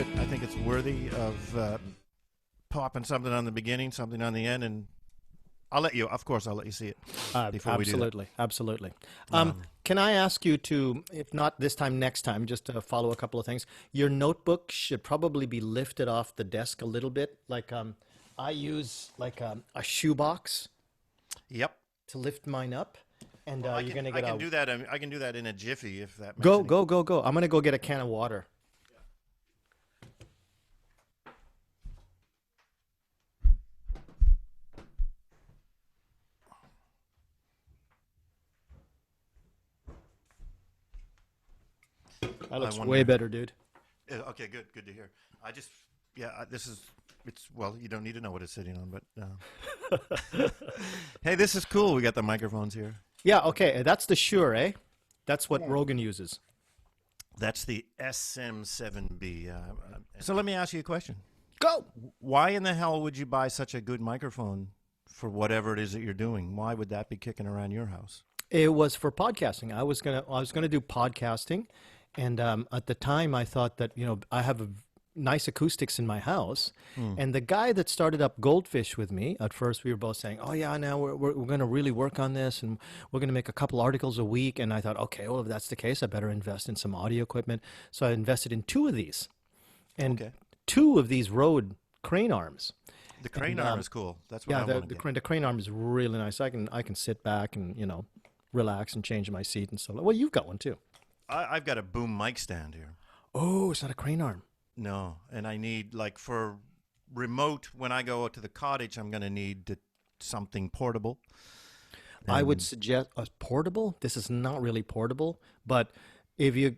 good. I think it's worthy of popping something on the beginning, something on the end, and of course, I'll let you see it before we do that. Absolutely, absolutely. Can I ask you to, if not this time, next time, just to follow a couple of things? Your notebook should probably be lifted off the desk a little bit. Like I use like a shoebox Yep. to lift mine up, and Well, you're gonna get I can do that. I can do that in a jiffy if that makes go, any. go, go, go. I'm gonna go get a can of water. That looks way better, dude. Okay, good. Good to hear. This is, well, you don't need to know what it's sitting on, but hey, this is cool. We got the microphones here. Yeah, okay. That's the Shure, eh? That's what Rogan uses. That's the SM7B. So let me ask you a question. Go! Why in the hell would you buy such a good microphone for whatever it is that you're doing? Why would that be kicking around your house? It was for podcasting. I was gonna do podcasting, and at the time I thought that I have nice acoustics in my house, and the guy that started up Goldfish with me at first, we were both saying, "Oh yeah, now we're going to really work on this, and we're going to make a couple articles a week." And I thought, okay, well if that's the case, I better invest in some audio equipment. So I invested in two of these, and two of these Rode crane arms. The crane arm is cool. That's what yeah, I want to get. the crane arm is really nice. I can sit back and relax and change my seat and stuff. Well, you've got one too. I've got a boom mic stand here. Oh, it's not a crane arm. No, and I need, like, for remote, when I go to the cottage, I'm going to need something portable. I would suggest a portable. This is not really portable, but if you...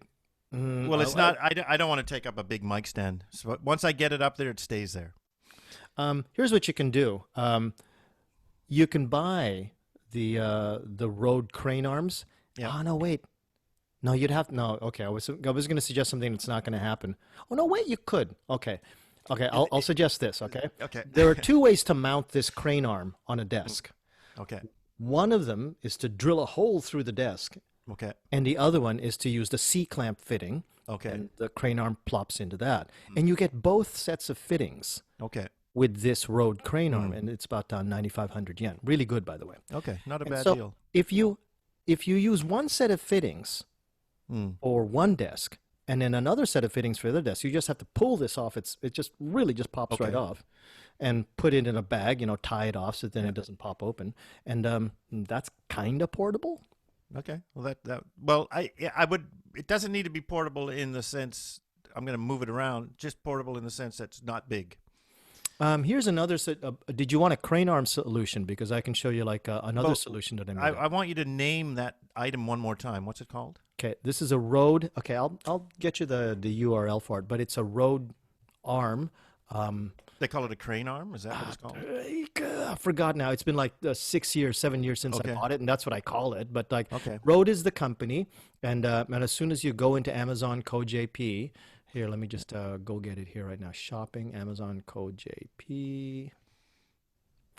well, it's not... I don't want to take up a big mic stand. So once I get it up there, it stays there. Here's what you can do. You can buy the Rode crane arms. Yeah. Oh, no, wait. No, you'd have no. Okay, I was going to suggest something that's not going to happen. Oh no, wait, you could. Okay, I'll suggest this. Okay. Okay. There are two ways to mount this crane arm on a desk. Okay. One of them is to drill a hole through the desk. Okay. And the other one is to use the C-clamp fitting. Okay. And the crane arm plops into that, and you get both sets of fittings. Okay. With this Rode crane arm, and it's about 9,500 yen. Really good, by the way. Okay, not a bad so deal. If you use one set of fittings or one desk, and then another set of fittings for the other desk, you just have to pull this off. It just really just pops right off, and put it in a bag. Tie it off so then it doesn't pop open, and that's kind of portable. Okay, well I would. It doesn't need to be portable in the sense I'm going to move it around. Just portable in the sense that it's not big. Here's another set. Did you want a crane arm solution? Because I can show you like another solution that I made. I want you to name that item one more time. What's it called? Okay, this is a Rode. Okay, I'll get you the URL for it, but it's a Rode arm. They call it a crane arm. Is that what it's called? I forgot now. It's been like 7 years since I bought it, and that's what I call it. But like, Rode is the company, and as soon as you go into Amazon code JP. Here, let me just go get it here right now. Shopping, Amazon code JP.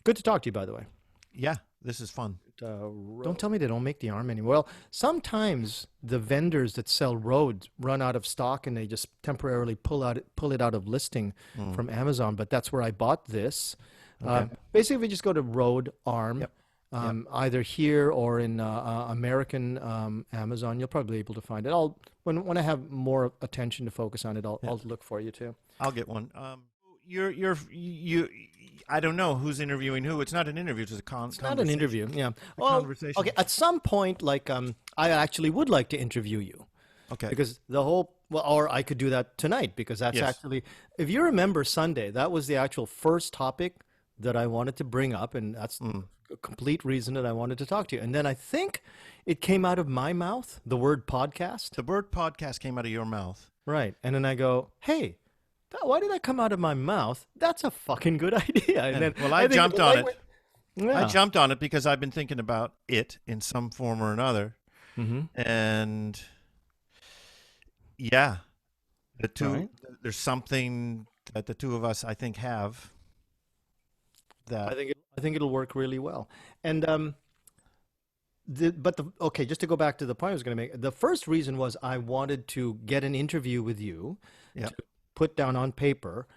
Good to talk to you, by the way. Yeah, this is fun. Don't tell me they don't make the arm anymore. Well, sometimes the vendors that sell Rode run out of stock and they just temporarily pull it out of listing from Amazon. But that's where I bought this. Basically, if you just go to Rode arm, either here or in American Amazon, you'll probably be able to find it. When I have more attention to focus on it, I'll look for you too. I'll get one. I don't know who's interviewing who. It's not an interview. It's a conversation. Not an interview. Yeah. Well, conversation. Okay. At some point, like I actually would like to interview you. Okay. Because or I could do that tonight because that's actually, if you remember Sunday, that was the actual first topic that I wanted to bring up, and that's a complete reason that I wanted to talk to you. And then I think it came out of my mouth, the word podcast. The word podcast came out of your mouth. Right. And then I go, hey, why did that come out of my mouth? That's a fucking good idea. And then I jumped on it. Yeah. I jumped on it because I've been thinking about it in some form or another. And yeah, the two, there's something that the two of us, I think, have that. I think it'll work really well. And just to go back to the point I was going to make, the first reason was I wanted to get an interview with you, to put down on paper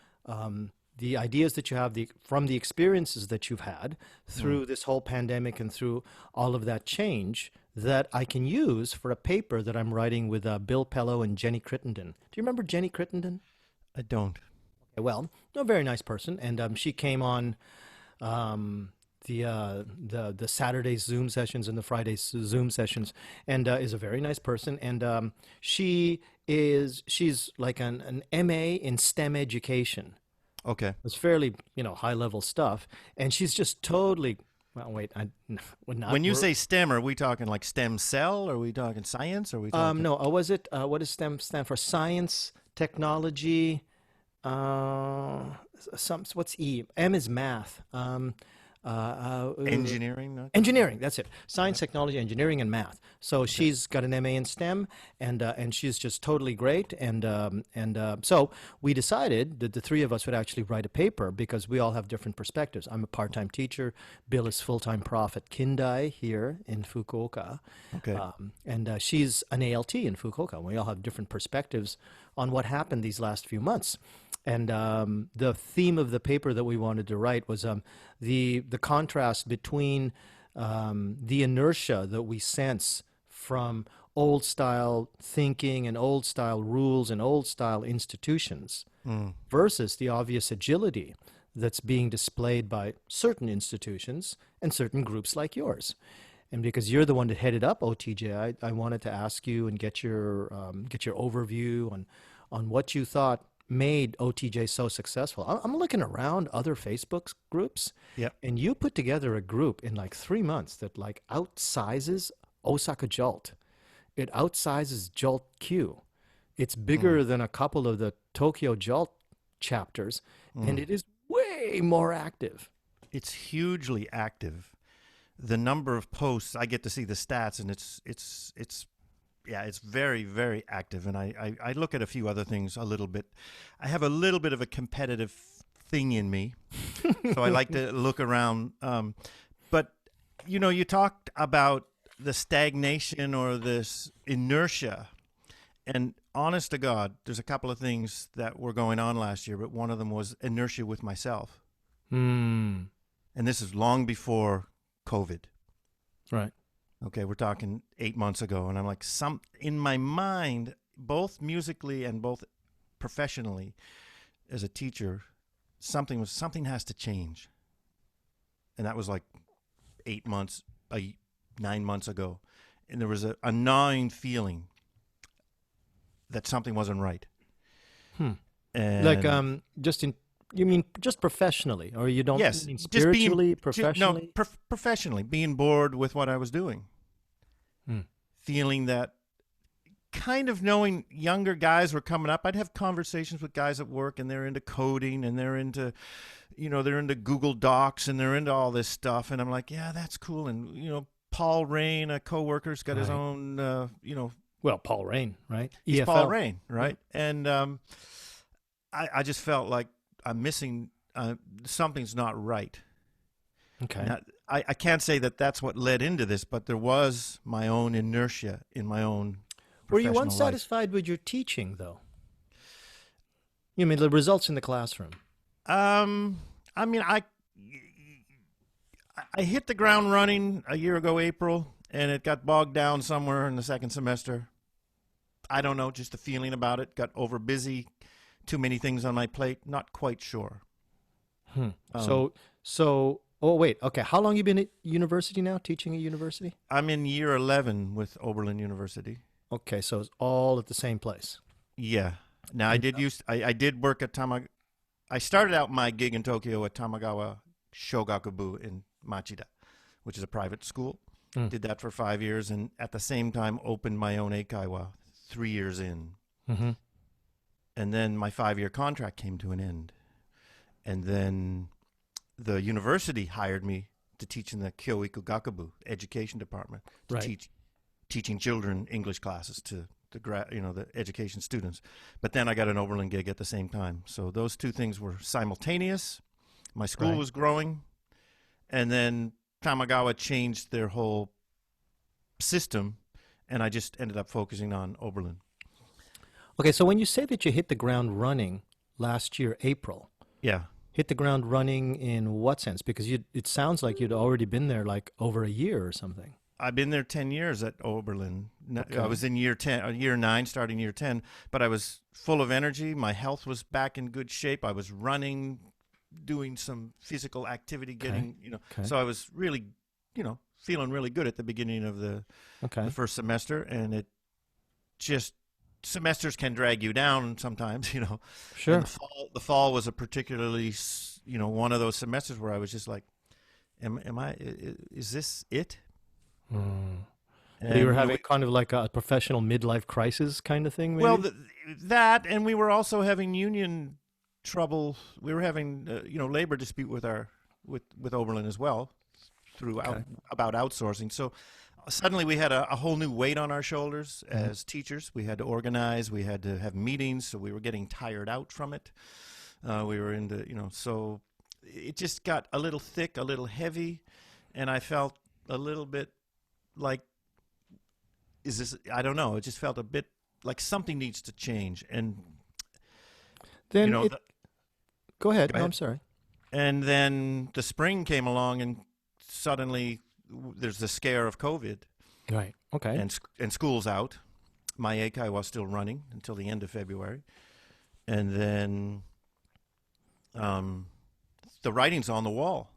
the ideas that you have from the experiences that you've had through this whole pandemic and through all of that change that I can use for a paper that I'm writing with Bill Pello and Jenny Crittenden. Do you remember Jenny Crittenden? I don't. Well, a very nice person, and she came on the Saturday Zoom sessions and the Friday Zoom sessions, and is a very nice person. And she's like an MA in STEM education. Okay. It's fairly high level stuff, and she's just totally. Well, wait, when you say STEM, are we talking like stem cell? Are we talking science? Are we talking? No. Was it? What does STEM stand for? Science, technology. What's E? M is math. Engineering. No? Engineering, that's it. Science, technology, engineering, and math. So she's got an MA in STEM, and she's just totally great. And so we decided that the three of us would actually write a paper because we all have different perspectives. I'm a part-time teacher. Bill is full-time prof at Kindai here in Fukuoka. Okay. And she's an ALT in Fukuoka. We all have different perspectives on what happened these last few months. And the theme of the paper that we wanted to write was the contrast between the inertia that we sense from old style thinking and old style rules and old style institutions versus the obvious agility that's being displayed by certain institutions and certain groups like yours. And because you're the one that headed up OTJ, I wanted to ask you and get your overview on what you thought made OTJ so successful. I'm looking around other Facebook groups, and you put together a group in like 3 months that like outsizes Osaka Jolt. It outsizes Jolt Q. It's bigger than a couple of the Tokyo Jolt chapters, and it is way more active. It's hugely active. The number of posts, I get to see the stats, and it's very, very active. And I look at a few other things a little bit. I have a little bit of a competitive thing in me, so I like to look around. But, you talked about the stagnation or this inertia. And honest to God, there's a couple of things that were going on last year, but one of them was inertia with myself. And this is long before COVID. Right. Okay, we're talking 8 months ago, and I'm like, in my mind, both musically and both professionally, as a teacher, something has to change, and that was like 9 months ago, and there was a gnawing feeling that something wasn't right. And Like you mean just professionally, or you don't mean spiritually, professionally? No, professionally, being bored with what I was doing. Feeling that, kind of knowing younger guys were coming up. I'd have conversations with guys at work, and they're into coding, and they're into, they're into Google Docs, and they're into all this stuff. And I'm like, yeah, that's cool. And, Paul Rain, a coworker's got his own, Well, Paul Rain, right? He's EFL. Paul Rain, right? And I just felt like I'm missing, something's not right. Okay. Now, I can't say that that's what led into this, but there was my own inertia in my own Were you professional unsatisfied with your teaching, though? You mean the results in the classroom? I mean, I hit the ground running a year ago, April, and it got bogged down somewhere in the second semester. I don't know, just the feeling about it. Got over busy, too many things on my plate. Not quite sure. Oh, wait. Okay. How long you been at university now, teaching at university? I'm in year 11 with Oberlin University. Okay. So it's all at the same place. Yeah. Now, I did work at I started out my gig in Tokyo at Tamagawa Shogakubu in Machida, which is a private school. Did that for 5 years, and at the same time opened my own eikaiwa 3 years in. And then my 5-year contract came to an end. And then the university hired me to teach in the Kyoiku Gakubu education department, to teaching children English classes to the education students. But then I got an Oberlin gig at the same time. So those two things were simultaneous. My school was growing, and then Tamagawa changed their whole system, and I just ended up focusing on Oberlin. Okay, so when you say that you hit the ground running, last year, April. Yeah. Hit the ground running in what sense? Because it sounds like you'd already been there like over a year or something. I've been there 10 years at Oberlin. I Okay. was in year 10, year 9, starting year 10, but I was full of energy. My health was back in good shape. I was running, doing some physical activity, Okay. Okay. so I was really, feeling really good at the beginning of the Okay. first semester. And it just, semesters can drag you down sometimes, and Sure. the fall was a particularly, one of those semesters where I was just like, is this it? Mm. So you were And, having kind of like a professional midlife crisis kind of thing, well, maybe? that, and we were also having union trouble. We were having, labor dispute with Oberlin as well, Okay. about outsourcing. So suddenly we had a whole new weight on our shoulders Mhm. as teachers. We had to organize. We had to have meetings. So we were getting tired out from it. We were into, so it just got a little thick, a little heavy, and I felt a little bit like, is this? I don't know. It just felt a bit like something needs to change, and you Then know, it. the, Go ahead. go No, I'm ahead. sorry. And then the spring came along, and suddenly there's the scare of COVID, Right. Okay. and school's out. My ACI was still running until the end of February, and then um, the writing's on the wall.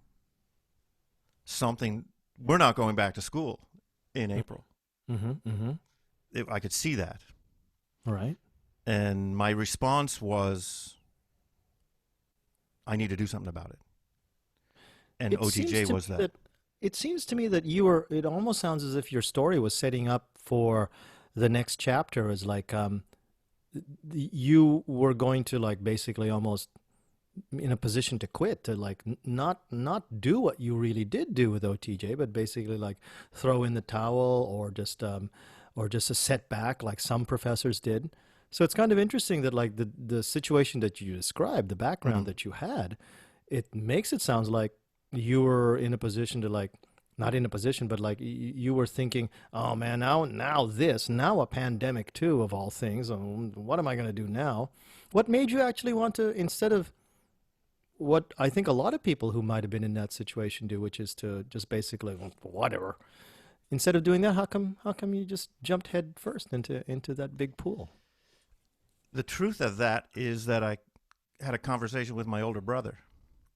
Something, we're not going back to school in April. Mm-hmm. Mm-hmm. I could see that, All right. and my response was, I need to do something about it. And It seems OTJ to was me that. that it seems to me that you were. It almost sounds as if your story was setting up for the next chapter. As like you were going to like basically almost in a position to quit, to like not do what you really did do with OTJ, but basically like throw in the towel or just a setback like some professors did. So it's kind of interesting that like the situation that you described, the background Mhm. that you had, it makes it sounds like you were in a position to like not in a position, but like you were thinking, oh man, now a pandemic too of all things. What am I going to do now? What made you actually want to, instead of what I think a lot of people who might have been in that situation do, which is to just basically whatever. Instead of doing that, how come you just jumped head first into that big pool? The truth of that is that I had a conversation with my older brother,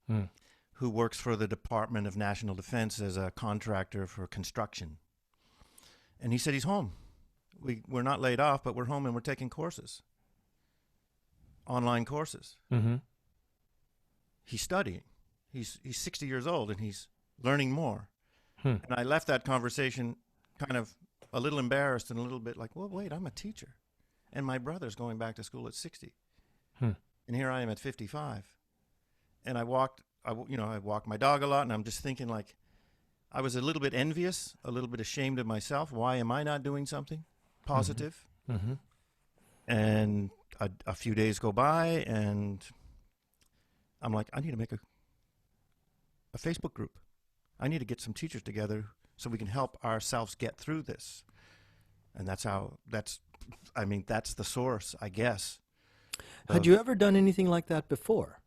Hmm. who works for the Department of National Defense as a contractor for construction. And he said he's home. We're not laid off, but we're home and we're taking courses, online courses. Mm-hmm. He's studying. He's 60 years old and he's learning more. Hmm. And I left that conversation kind of a little embarrassed and a little bit like, well, wait, I'm a teacher. And my brother's going back to school at 60. Hmm. And here I am at 55. And I walk my dog a lot, and I'm just thinking like, I was a little bit envious, a little bit ashamed of myself. Why am I not doing something Mm-hmm. positive? Mm-hmm. And a few days go by, and I'm like, I need to make a Facebook group. I need to get some teachers together so we can help ourselves get through this. And that's the source, I guess. Had you Of ever done anything like that before?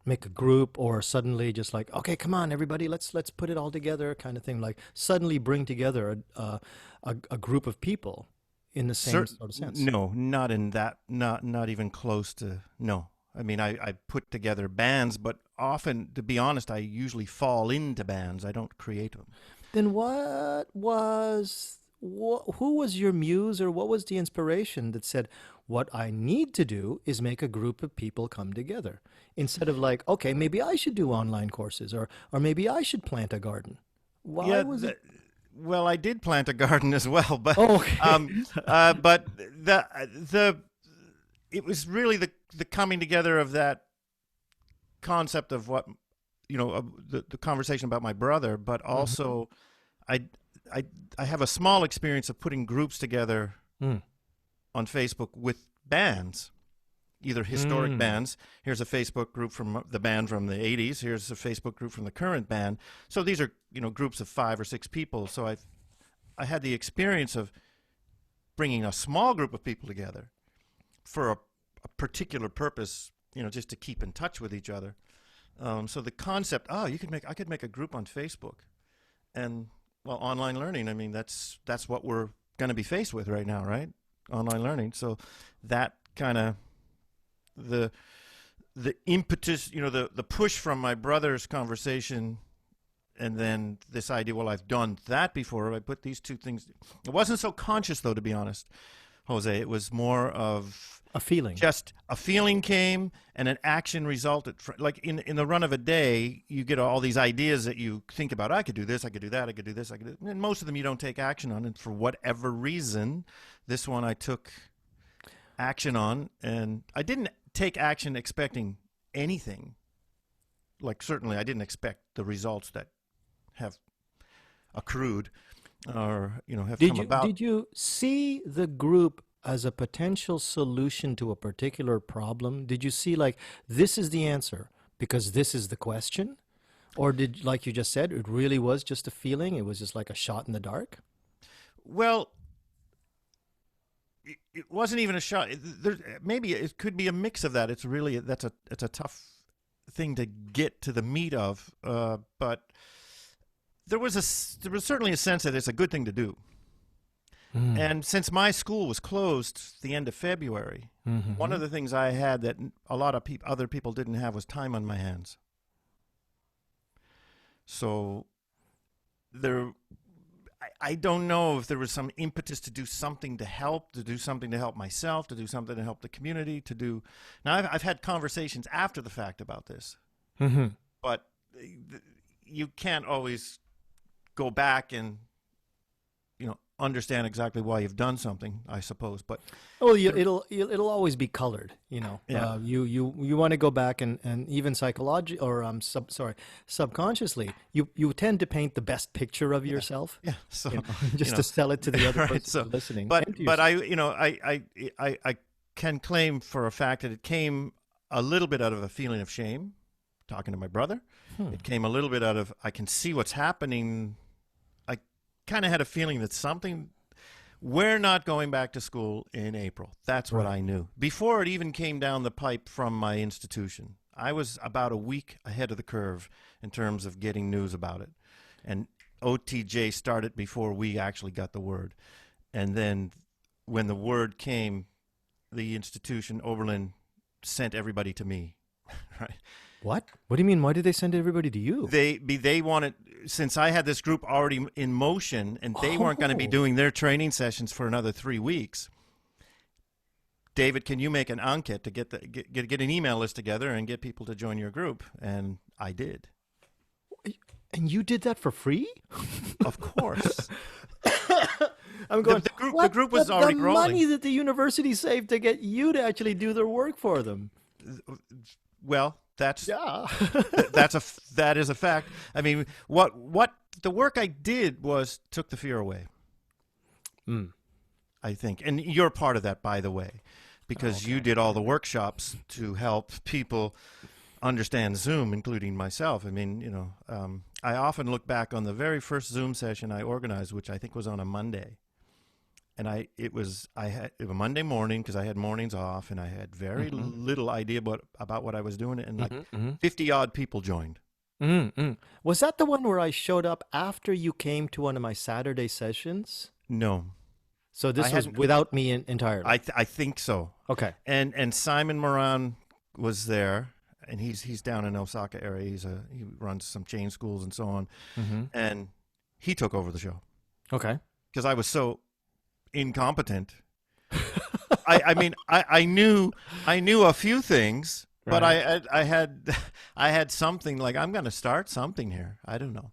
Make a group or suddenly just like, okay, come on, everybody, let's put it all together, kind of thing. Like suddenly bring together a group of people in the same certain, sort of sense. no, not in that, not even close to, no. I mean, I put together bands, but often, to be honest, I usually fall into bands. I don't create them. Then who was your muse or what was the inspiration that said, what I need to do is make a group of people come together instead of like, okay, maybe I should do online courses or maybe I should plant a garden. Why Yeah, was it? well, I did plant a garden as well, but Oh, okay. but the it was really the coming together of that concept of what the conversation about my brother, but Hmm. also I I I have a small experience of putting groups together Mm. on Facebook with bands, either historic Mm. bands. Here's a Facebook group from the band from the 80s. Here's a Facebook group from the current band. So these are, groups of 5 or 6 people. So I had the experience of bringing a small group of people together for a particular purpose, just to keep in touch with each other. So the concept, I could make a group on Facebook, and well, online learning. I mean, that's what we're going to be faced with right now, right? Online learning. So that kind of the impetus, the push from my brother's conversation, and then this idea. Well, I've done that before. I put these two things. It wasn't so conscious, though, to be honest, Jose. It was more of a feeling. Just a feeling came, and an action resulted. Like in the run of a day, you get all these ideas that you think about. I could do this. I could do that. I could do this. I could do. And most of them you don't take action on. And for whatever reason, this one I took action on, and I didn't take action expecting anything. Like certainly, I didn't expect the results that have accrued or have come about. Did you see the group as a potential solution to a particular problem? Did you see like this is the answer because this is the question? Or did, like you just said, it really was just a feeling? It was just like a shot in the dark? Well, it wasn't even a shot. Maybe it could be a mix of that. It's a tough thing to get to the meat of. But there was certainly a sense that it's a good thing to do. And since my school was closed the end of February, one of the things I had that a lot of other people didn't have was time on my hands. So I don't know if there was some impetus to do something to help myself, to do something to help the community, to do. Now I've had conversations after the fact about this, but you can't always go back and understand exactly why you've done something, I suppose. But it'll always be colored, Yeah. You want to go back and even psychologically or subconsciously, you tend to paint the best picture of yourself. Yeah. So just to sell it to the other right, person listening. But I can claim for a fact that it came a little bit out of a feeling of shame, talking to my brother. It came a little bit out of I can see what's happening. Kind of had a feeling that we're not going back to school in April. That's what I knew. Before it even came down the pipe from my institution, I was about a week ahead of the curve in terms of getting news about it. And OTJ started before we actually got the word. And then when the word came, the institution, Oberlin, sent everybody to me. Right? What? What do you mean? Why did they send everybody to you? They wanted, since I had this group already in motion, and they weren't going to be doing their training sessions for another 3 weeks. David, can you make an enquete to get an email list together and get people to join your group? And I did. And you did that for free? Of course. I'm going. The group was already growing. The money that the university saved to get you to actually do their work for them. Well. That is a fact. I mean, what the work I did was took the fear away. I think, and you're part of that, by the way, because you did all the workshops to help people understand Zoom, including myself. I mean, I often look back on the very first Zoom session I organized, which I think was on a Monday. And I had a Monday morning because I had mornings off, and I had very little idea about what I was doing, and like 50 odd people joined. Was that the one where I showed up after you came to one of my Saturday sessions? No. So this was without me entirely. I think so. Okay. And Simon Moran was there, and he's down in Osaka area. He runs some chain schools and so on, and he took over the show. Okay. Because I was so incompetent. I mean, I knew a few things, but I had something like I'm going to start something here. I don't know.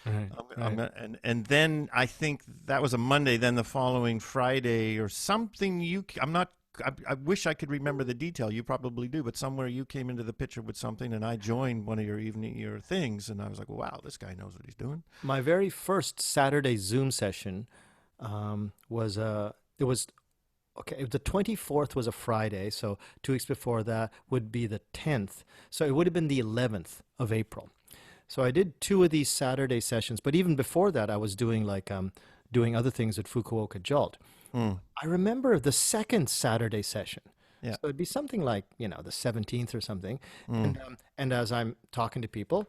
And then I think that was a Monday. Then the following Friday or something. I wish I could remember the detail. You probably do, but somewhere you came into the picture with something, and I joined one of your things, and I was like, wow, this guy knows what he's doing. My very first Saturday Zoom session. The 24th was a Friday, so 2 weeks before that would be the 10th. So it would have been the 11th of April. So I did 2 of these Saturday sessions, but even before that, I was doing doing other things at Fukuoka Jolt. I remember the second Saturday session. Yeah. So it'd be something like, the 17th or something. Mm. And as I'm talking to people,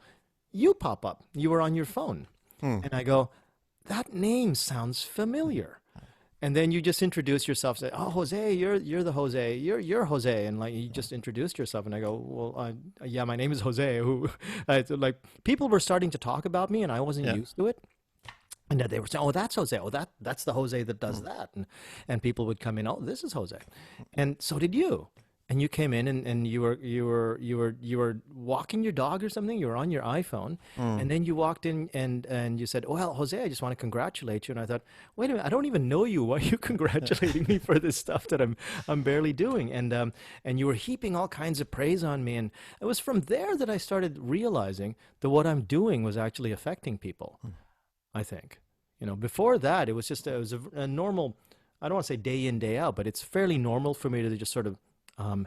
you pop up. You were on your phone. Mm. And I go, that name sounds familiar. And then you just introduce yourself, say, "Oh, Jose, you're the Jose. You're Jose," and like you just introduced yourself, and I go, "Well, yeah, my name is Jose." Who, so, like people were starting to talk about me, and I wasn't Yeah. used to it. And then they were saying, "Oh, that's Jose. Oh, that's the Jose that does that." And people would come in, "Oh, this is Jose," and so did you. And you came in and you were walking your dog or something. You were on your iPhone, and then you walked in and you said, "Well, Jose, I just want to congratulate you." And I thought, "Wait a minute, I don't even know you. Why are you congratulating me for this stuff that I'm barely doing?" And you were heaping all kinds of praise on me, and it was from there that I started realizing that what I'm doing was actually affecting people. I think, before that, it was just a normal. I don't want to say day in, day out, but it's fairly normal for me to just sort of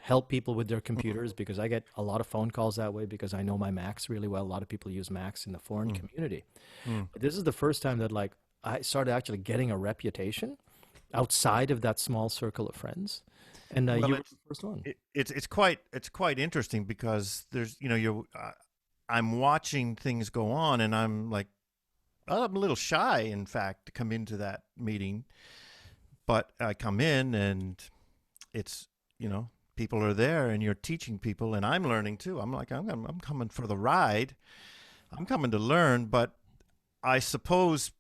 help people with their computers because I get a lot of phone calls that way because I know my Macs really well. A lot of people use Macs in the foreign community. But this is the first time that like I started actually getting a reputation outside of that small circle of friends. And Well, you were the first one. it's quite interesting because there's I'm watching things go on, and I'm like, I'm a little shy, in fact, to come into that meeting. But I come in and it's, people are there and you're teaching people and I'm learning too. I'm like, I'm coming for the ride. I'm coming to learn. But I suppose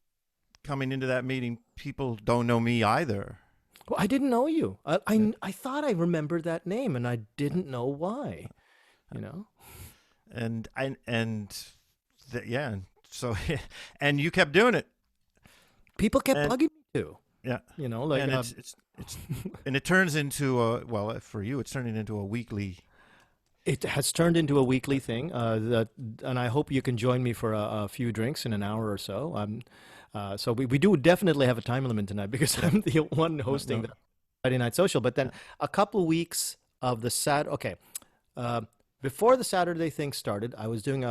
coming into that meeting, people don't know me either. Well, I didn't know you. I thought I remembered that name and I didn't know why, you know? Yeah. So, and you kept doing it. People kept And bugging me too. yeah. Like And it's and it turns into for you, it's turning into a weekly. it has turned into a weekly thing. And I hope you can join me for a few drinks in an hour or so. So we do definitely have a time limit tonight because I'm the one hosting No. the Friday Night Social. But then a couple weeks of the before the Saturday thing started, I was doing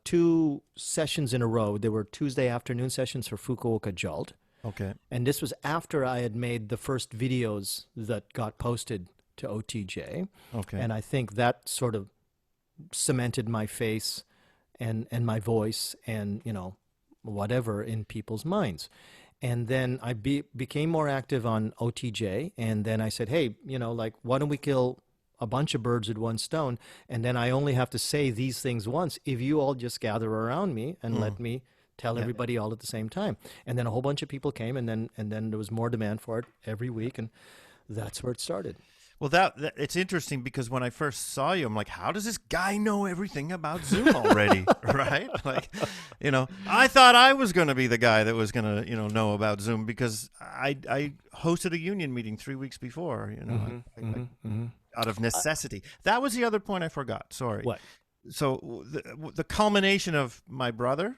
2 sessions in a row. There were Tuesday afternoon sessions for Fukuoka Jolt. Okay. And this was after I had made the first videos that got posted to OTJ. Okay. And I think that sort of cemented my face and my voice and, whatever in people's minds. And then I became more active on OTJ. And then I said, hey, why don't we kill a bunch of birds with one stone? And then I only have to say these things once if you all just gather around me and let me tell everybody all at the same time. And then a whole bunch of people came, and then there was more demand for it every week, and that's where it started. Well, that it's interesting because when I first saw you, I'm like, how does this guy know everything about Zoom already? Right? Like, I thought I was going to be the guy that was going to, know about Zoom because I hosted a union meeting 3 weeks before, out of necessity. That was the other point I forgot. Sorry. What? So the culmination of my brother,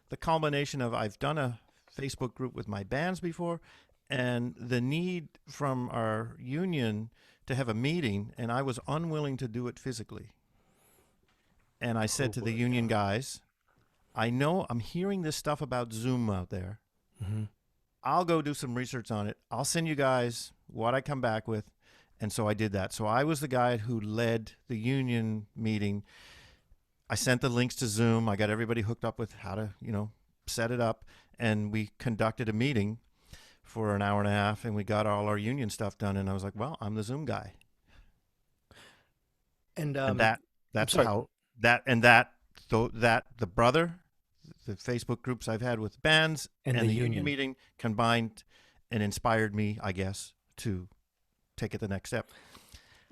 the culmination of I've done a Facebook group with my bands before, and the need from our union to have a meeting, and I was unwilling to do it physically. And I said to the union guys, I know I'm hearing this stuff about Zoom out there. Mm-hmm. I'll go do some research on it. I'll send you guys what I come back with. And so I did that. So I was the guy who led the union meeting. I sent the links to Zoom. I got everybody hooked up with how to, set it up. And we conducted a meeting for an hour and a half, and we got all our union stuff done. And I was like, well, I'm the Zoom guy. And that's how the Facebook groups I've had with bands and the union meeting combined and inspired me, I guess, to take it the next step.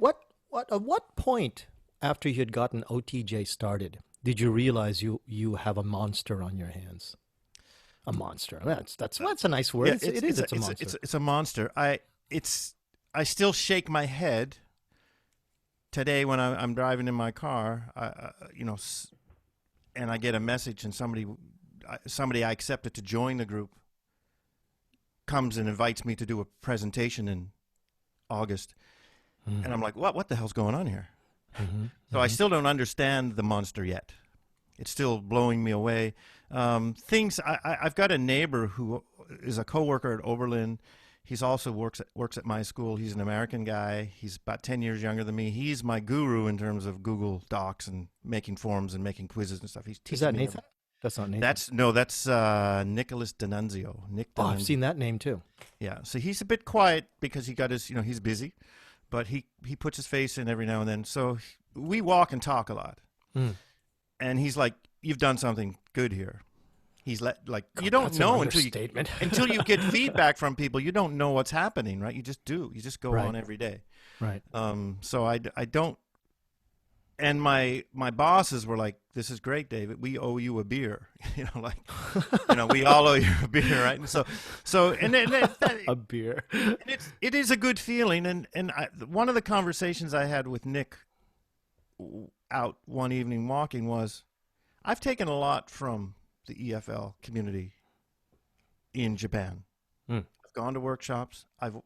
At what point after you had gotten OTJ started did you realize you have a monster on your hands? A monster. That's a nice word. Yeah, it's a monster. It's a monster. I still shake my head today when I'm driving in my car. And I get a message, and somebody I accepted to join the group comes and invites me to do a presentation in August, and I'm like, what the hell's going on here? So I still don't understand the monster yet. It's still blowing me away. I've got a neighbor who is a coworker at Oberlin. He's also works at my school. He's an American guy. He's about 10 years younger than me. He's my guru in terms of Google Docs and making forms and making quizzes and stuff. He's Is teaching that me. Nathan? That's not Nathan. That's Nicholas D'Annunzio. Nick Oh, D'Annunzio. I've seen that name too. Yeah. So he's a bit quiet because he got his, he's busy, but he puts his face in every now and then. So we walk and talk a lot. And he's like, "You've done something good here." He's you don't know until you get feedback from people. You don't know what's happening, right? You just do. You just go on every day. Right. So I don't. And my bosses were like, "This is great, David. We owe you a beer." We all owe you a beer, right? And a beer. And it is a good feeling. And one of the conversations I had with Nick out one evening walking was, I've taken a lot from the EFL community in Japan. I've gone to workshops. I've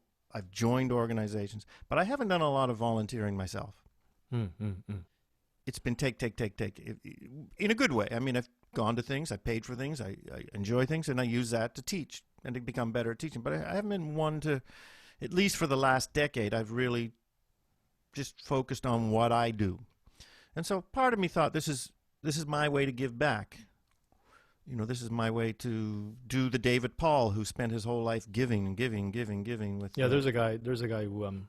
joined organizations, but I haven't done a lot of volunteering myself. It's been take in a good way. I mean, I've gone to things, I paid for things, I enjoy things, and I use that to teach and to become better at teaching. But I haven't been one to, at least for the last decade, I've really just focused on what I do. And so part of me thought, this is my way to give back. This is my way to do the David Paul who spent his whole life giving and giving with. There's a guy who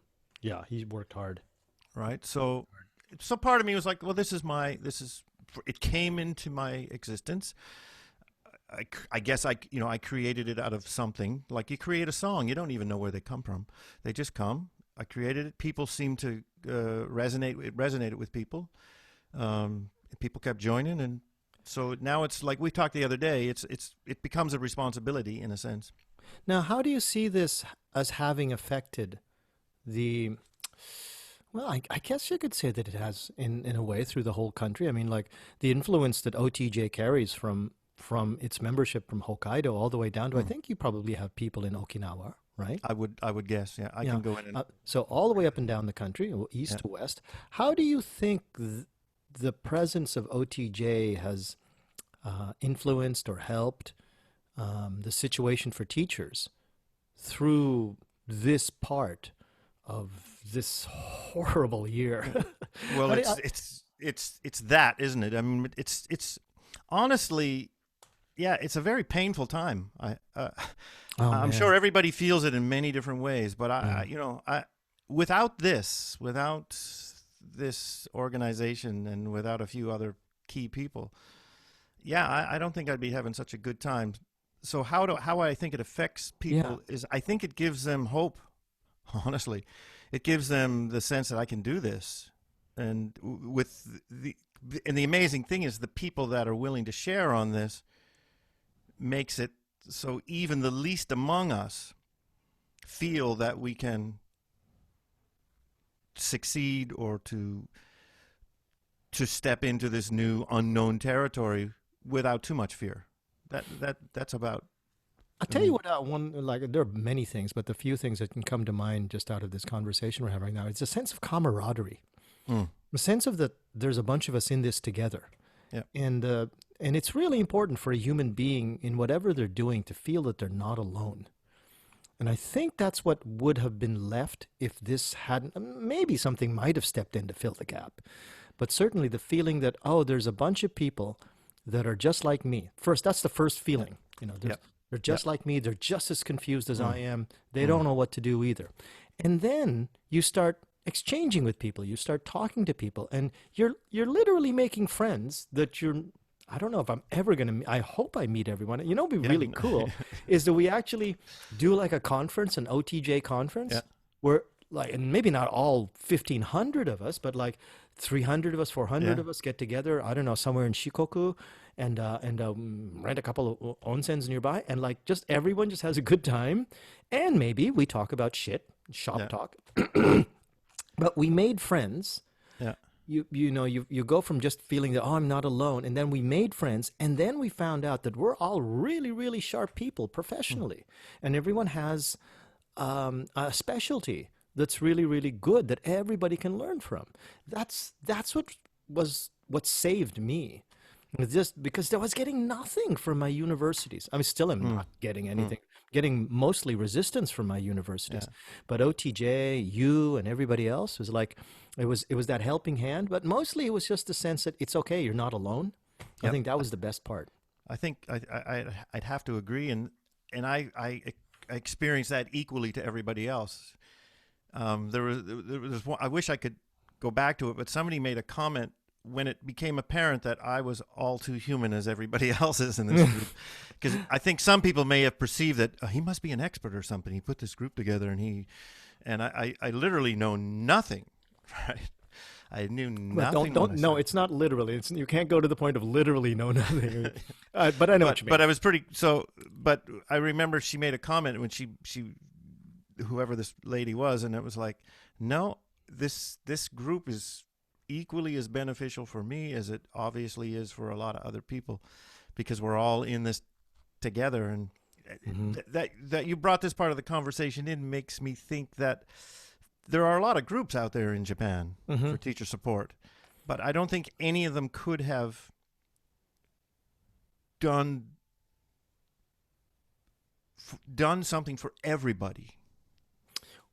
he worked hard. Right. So part of me was like, well, it came into my existence. I guess I created it out of something. Like you create a song, you don't even know where they come from. They just come. I created it. People seem to resonate. It resonated with people. People kept joining, and so now it's like we talked the other day. It becomes a responsibility in a sense. Now, how do you see this as having affected the? Well, I guess you could say that it has in a way through the whole country. I mean, like the influence that OTJ carries from its membership from Hokkaido all the way down to I think you probably have people in Okinawa, right? I would guess, yeah. I can go in and so all the way up and down the country, east to west. How do you think the presence of OTJ has influenced or helped the situation for teachers through this part of this horrible year? Well, it's that, isn't it? I mean, it's honestly, yeah, it's a very painful time. I'm sure everybody feels it in many different ways, but without this organization and without a few other key people, I don't think I'd be having such a good time. So how I think it affects people is I think it gives them hope. Honestly, it gives them the sense that I can do this, and the amazing thing is the people that are willing to share on this makes it so even the least among us feel that we can succeed or to step into this new unknown territory without too much fear. That's about. I'll tell you what, there are many things, but the few things that can come to mind just out of this conversation we're having now, it's a sense of camaraderie, a sense of that there's a bunch of us in this together. Yeah. And it's really important for a human being in whatever they're doing to feel that they're not alone. And I think that's what would have been left if this hadn't, maybe something might have stepped in to fill the gap. But certainly the feeling that, there's a bunch of people that are just like me. First, that's the first feeling. They're just like me. They're just as confused as I am. They don't know what to do either. And then you start exchanging with people. You start talking to people, and you're literally making friends that I don't know if I'm ever going to, I hope I meet everyone. What'd be really cool is that we actually do like a conference, an OTJ conference, where and maybe not all 1,500 of us, but like 300 of us, 400 of us get together, I don't know, somewhere in Shikoku and rent a couple of onsens nearby, and like just everyone just has a good time, and maybe we talk about shop talk. But we made friends. Yeah. You go from just feeling that, I'm not alone, and then we made friends, and then we found out that we're all really, really sharp people professionally, and everyone has a specialty that's really, really good that everybody can learn from. That's what saved me. Just because I was getting nothing from my universities. I mean, still am not getting anything. getting mostly resistance from my universities. Yeah. But OTJ, you, and everybody else was like, it was that helping hand. But mostly it was just the sense that it's okay, you're not alone. I Yep. think that was the best part. I think I'd have to agree, and I experienced that equally to everybody else. There was one, I wish I could go back to it, but somebody made a comment when it became apparent that I was all too human as everybody else is in this group. Because I think some people may have perceived that he must be an expert or something. He put this group together, and I literally know nothing, right? I knew nothing. Don't no, it's not literally. You can't go to the point of literally know nothing. But I know what you mean. But I was pretty so. But I remember she made a comment when she whoever this lady was, and it was like, no, this group is equally as beneficial for me as it obviously is for a lot of other people, because we're all in this together. And that you brought this part of the conversation in makes me think that there are a lot of groups out there in Japan for teacher support, but I don't think any of them could have done something for everybody.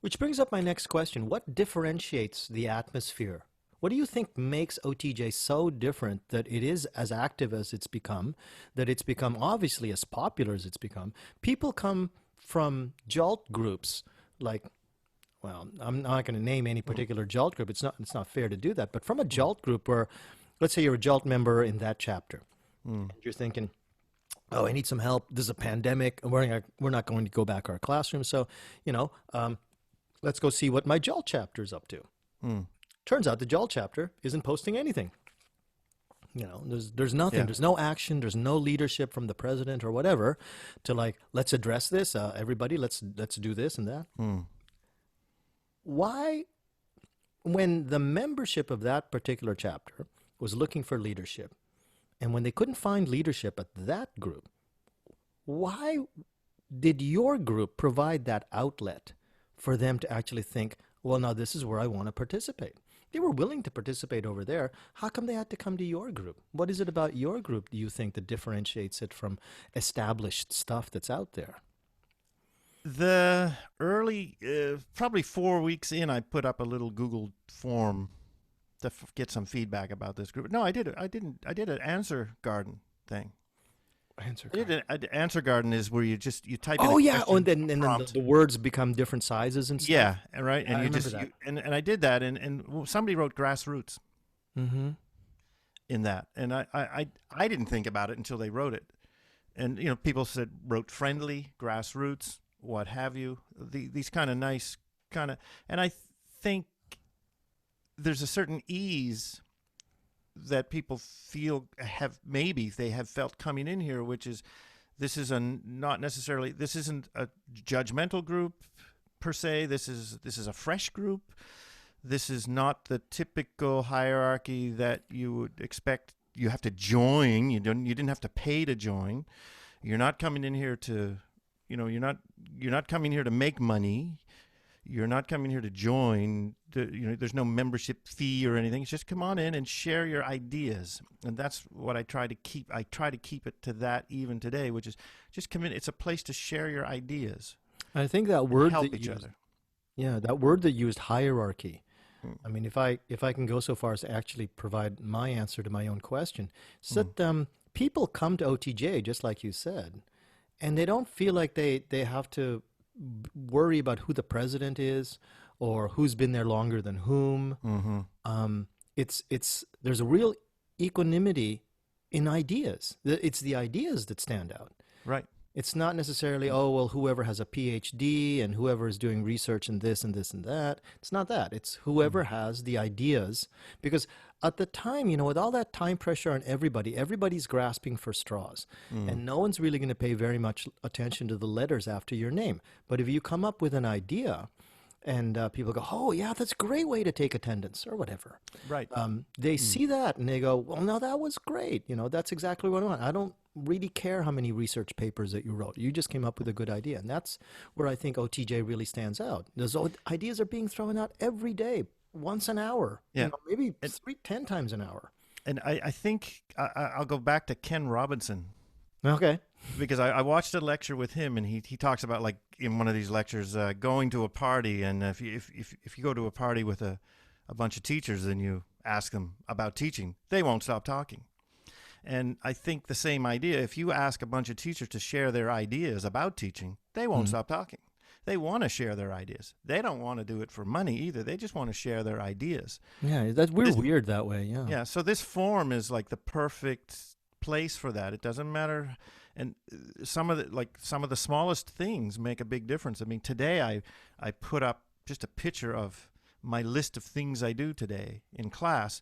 Which brings up my next question. What differentiates the atmosphere? What do you think makes OTJ so different that it is as active as it's become, that it's become obviously as popular as it's become? People come from JALT groups like, well, I'm not going to name any particular JALT group. It's not fair to do that. But from a JALT group where, let's say you're a JALT member in that chapter, and you're thinking, oh, I need some help. This is a pandemic. We're not going to go back to our classroom. So, let's go see what my JALT chapter's up to. Turns out the JALT chapter isn't posting anything. There's nothing. Yeah. There's no action. There's no leadership from the president or whatever to like, let's address this. Everybody, let's do this and that. Why, when the membership of that particular chapter was looking for leadership, and when they couldn't find leadership at that group, why did your group provide that outlet for them to actually think, well, now this is where I want to participate? They were willing to participate over there. How come they had to come to your group? What is it about your group, do you think, that differentiates it from established stuff that's out there? The early, probably 4 weeks in, I put up a little Google form to get some feedback about this group. No, I did it. I did an answer garden thing. Answer garden is where you type in a question. Oh, and then the words become different sizes and stuff. Yeah, right. And I remember that. And I did that, and somebody wrote grassroots in that, and I didn't think about it until they wrote it, and people wrote friendly, grassroots, what have you, these kind of nice kind of, and I think there's a certain ease that people feel they have felt coming in here, which is this isn't a judgmental group per se. This is a fresh group. This is not the typical hierarchy that you would expect. You have to join. You didn't have to pay to join. You're not coming in here to, you're not coming here to make money. You're not coming here to join. There's no membership fee or anything. It's just come on in and share your ideas, and that's what I try to keep. I try to keep it to that even today, which is just come in. It's a place to share your ideas. I think that word help each other. Yeah, that word that used, hierarchy. I mean, if I can go so far as to actually provide my answer to my own question, so that people come to OTJ just like you said, and they don't feel like they have to worry about who the president is or who's been there longer than whom. There's a real equanimity in ideas. It's the ideas that stand out. Right. It's not necessarily, whoever has a PhD and whoever is doing research in this and this and that. It's not that. It's whoever has the ideas. Because at the time, with all that time pressure on everybody's grasping for straws. And no one's really going to pay very much attention to the letters after your name. But if you come up with an idea and people go, oh, yeah, that's a great way to take attendance or whatever. Right. They see that and they go, well, no, that was great. That's exactly what I want. I don't really care how many research papers that you wrote. You just came up with a good idea. And that's where I think OTJ really stands out. Those ideas are being thrown out every day, once an hour, maybe 10 times an hour. And I think I'll go back to Ken Robinson. Okay. because I watched a lecture with him, and he talks about, like, in one of these lectures, going to a party, and if you go to a party with a bunch of teachers and you ask them about teaching, they won't stop talking. And I think the same idea, if you ask a bunch of teachers to share their ideas about teaching, they won't stop talking. They want to share their ideas. They don't want to do it for money either. They just want to share their ideas. Yeah, we're weird that way. Yeah. Yeah. So this forum is like the perfect place for that. It doesn't matter. And some of the smallest things make a big difference. I mean, today I put up just a picture of my list of things I do today in class.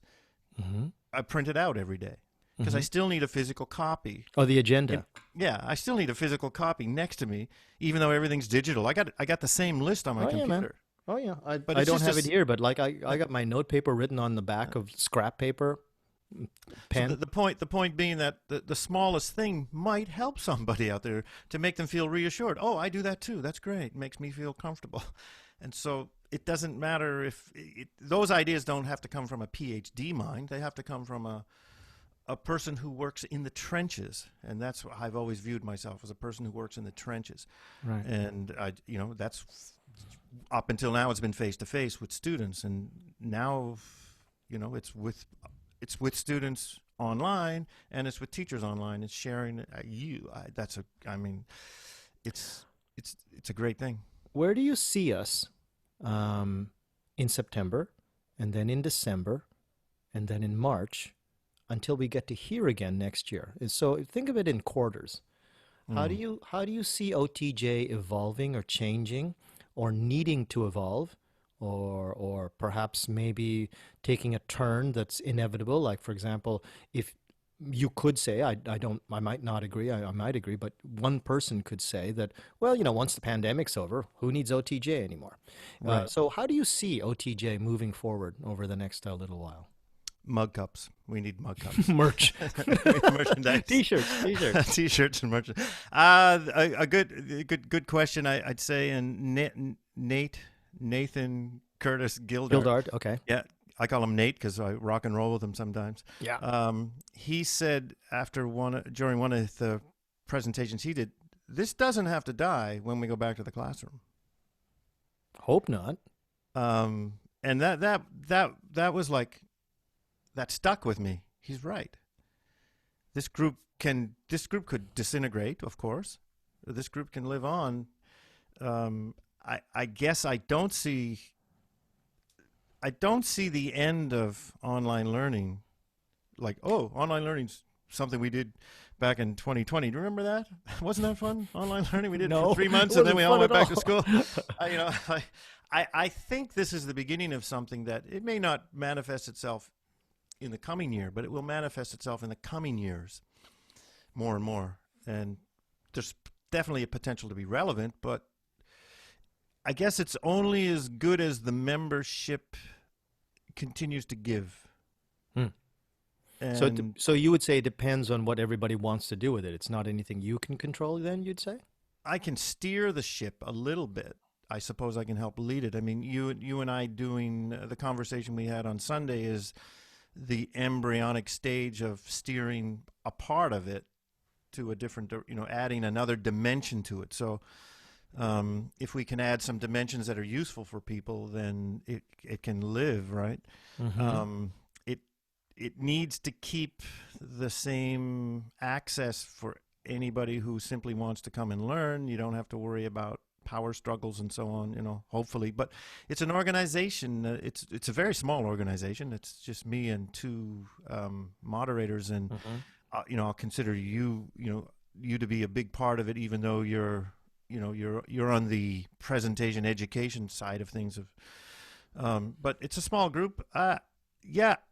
I print it out every day because I still need a physical copy. Oh, the agenda. Yeah, I still need a physical copy next to me, even though everything's digital. I got the same list on my computer. Yeah, man. Oh yeah, I But I it's don't just have it here, but like I got my note paper written on the back of scrap paper, pen. So the point being that the smallest thing might help somebody out there to make them feel reassured. Oh, I do that too. That's great. It makes me feel comfortable. And so it doesn't matter if those ideas don't have to come from a PhD mind. They have to come from a person who works in the trenches, and that's what I've always viewed myself, as a person who works in the trenches. Right. And that's up until now it's been face to face with students, and now it's with students online, and it's with teachers online. It's sharing it's a great thing. Where do you see us in September, and then in December, and then in March, until we get to here again next year? So think of it in quarters. How do you see OTJ evolving or changing, or needing to evolve, or perhaps maybe taking a turn that's inevitable? Like, for example, if you could say, I might not agree, I might agree, but one person could say that, well, once the pandemic's over, who needs OTJ anymore? Right. So how do you see OTJ moving forward over the next little while? Mug cups. We need mug cups. Merch. Merchandise. T-shirts. T-shirts and merchandise. A good question, I'd say. And Nathan Curtis Gildart. Okay. Yeah, I call him Nate because I rock and roll with him sometimes. Yeah. He said during one of the presentations he did, this doesn't have to die when we go back to the classroom. Hope not. And that was like, that stuck with me. He's right. This group could disintegrate, of course. This group can live on. I guess I don't see the end of online learning. Like, oh, online learning's something we did back in 2020. Do you remember that? Wasn't that fun? Online learning we did No, for 3 months, and then we all went back to all. school. I think this is the beginning of something that it may not manifest itself in the coming year, but it will manifest itself in the coming years more and more. And there's definitely a potential to be relevant, but I guess it's only as good as the continues to give. And So you would say it depends on what everybody wants to do with it. It's not anything you can control then, you'd say? I can steer the ship a little bit. I suppose I can help lead it. I mean, you and I doing the conversation we had on Sunday is the embryonic stage of steering a part of it to a different, adding another dimension to it. So if we can add some dimensions that are useful for people, then it can live, right? It needs to keep the same access for anybody who simply wants to come and learn. You don't have to worry about power struggles and so on, hopefully. But it's an organization. It's a very small organization. It's just me and two moderators, and I'll consider you to be a big part of it, even though you're on the presentation education side of things. But it's a small group.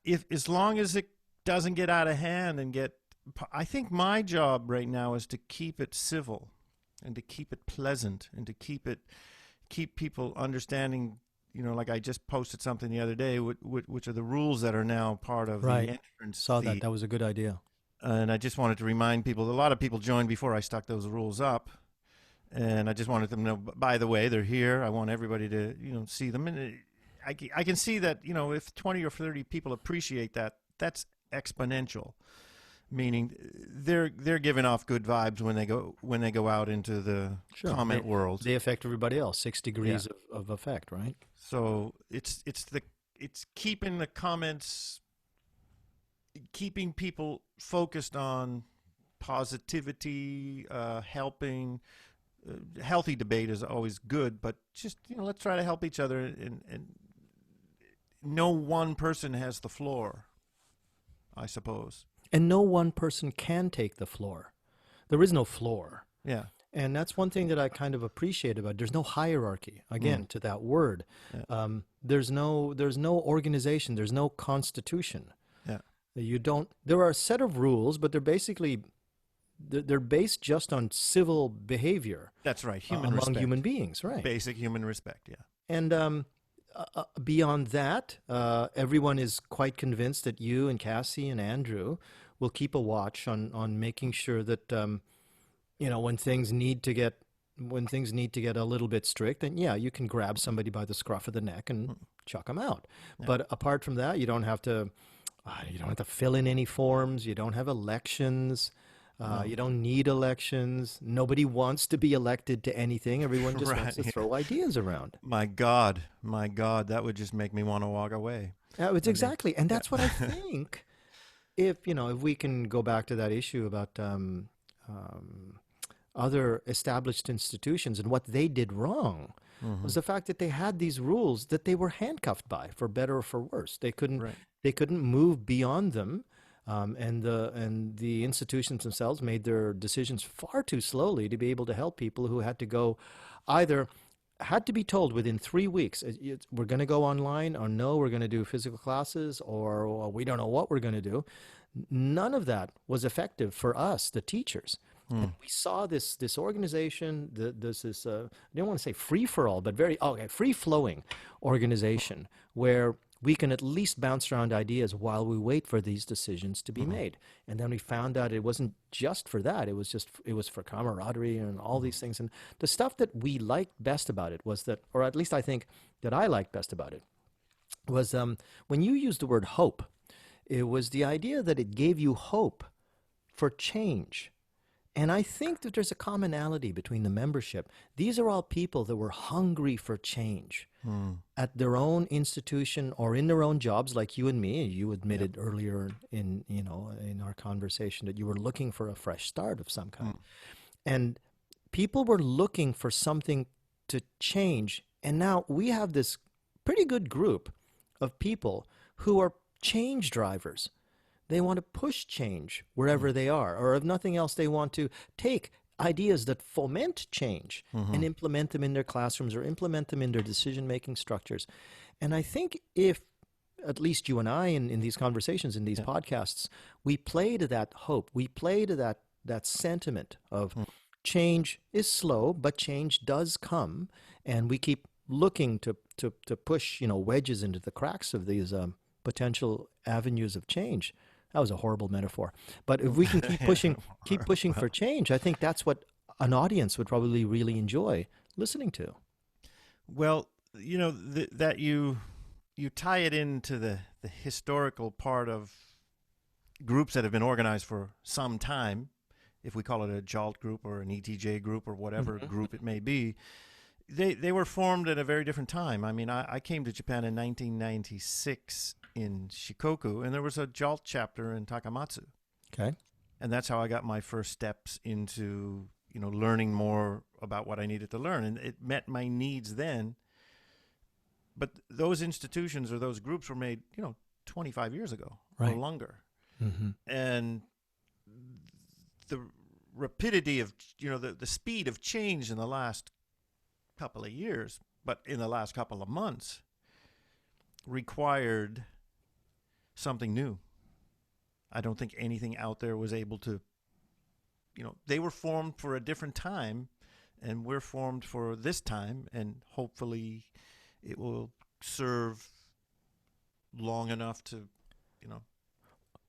If as long as it doesn't get out of hand I think my job right now is to keep it civil, and to keep it pleasant, and to keep people understanding, like I just posted something the other day, which are the rules that are now part of the entrance Saw fee. that. That was a good idea. And I just wanted to remind people, a lot of people joined before I stuck those rules up. And I just wanted them to know, by the way, they're here. I want everybody to, see them. And I can see that, if 20 or 30 people appreciate that, that's exponential. meaning they're giving off good vibes when they go out into the Sure. comment world. They affect everybody else. 6 degrees Yeah. of effect, right? So it's keeping the comments, keeping people focused on positivity, helping. Healthy debate is always good, but just let's try to help each other, and no one person has the floor, I suppose. And no one person can take the floor. There is no floor. Yeah. And that's one thing that I kind of appreciate about it. There's no hierarchy, again, to that word. Yeah. There's no organization. There's no constitution. Yeah. There are a set of rules, but they're based just on civil behavior. That's right. Among respect. human beings, right? Basic human respect, yeah. And beyond that, everyone is quite convinced that you and Cassie and Andrew will keep a watch on making sure that when things need to get a little bit strict, then yeah, you can grab somebody by the scruff of the neck and chuck them out. Yeah. But apart from that, you don't have to fill in any forms. You don't have elections. You don't need elections. Nobody wants to be elected to anything. Everyone just wants to throw ideas around. My God, that would just make me want to walk away. It's exactly, and that's what I think. If we can go back to that issue about other established institutions and what they did wrong, was the fact that they had these rules that they were handcuffed by, for better or for worse. They couldn't move beyond them. And the institutions themselves made their decisions far too slowly to be able to help people who had to be told within 3 weeks, we're going to go online, or no, we're going to do physical classes, or we don't know what we're going to do. None of that was effective for us, the teachers. And we saw this organization, this I don't want to say free-for-all, but very free-flowing organization where we can at least bounce around ideas while we wait for these decisions to be made. And then we found out it wasn't just for that. It was for camaraderie and all these things. And the stuff that we liked best about it was that, or at least I think that I liked best about it, was when you used the word hope, it was the idea that it gave you hope for change. And I think that there's a commonality between the membership. These are all people that were hungry for change at their own institution or in their own jobs, like you and me. You admitted earlier in our conversation that you were looking for a fresh start of some kind. And people were looking for something to change. And now we have this pretty good group of people who are change drivers. They want to push change wherever they are, or if nothing else, they want to take ideas that foment change and implement them in their classrooms or implement them in their decision-making structures. And I think if, at least you and I, in these conversations, in these podcasts, we play to that hope, we play to that sentiment of change is slow, but change does come, and we keep looking to push wedges into the cracks of these potential avenues of change. That was a horrible metaphor. But if we can keep pushing for change, I think that's what an audience would probably really enjoy listening to. Well, that you tie it into the historical part of groups that have been organized for some time, if we call it a JALT group or an ETJ group or whatever group it may be. They were formed at a very different time. I mean, I came to Japan in 1996 in Shikoku, and there was a JALT chapter in Takamatsu. Okay. And that's how I got my first steps into, learning more about what I needed to learn. And it met my needs then. But those institutions or those groups were made, 25 years ago or longer. And the rapidity of, the speed of change in the last couple of years, but in the last couple of months, required something new. I don't think anything out there was able to, they were formed for a different time, and we're formed for this time, and hopefully it will serve long enough to,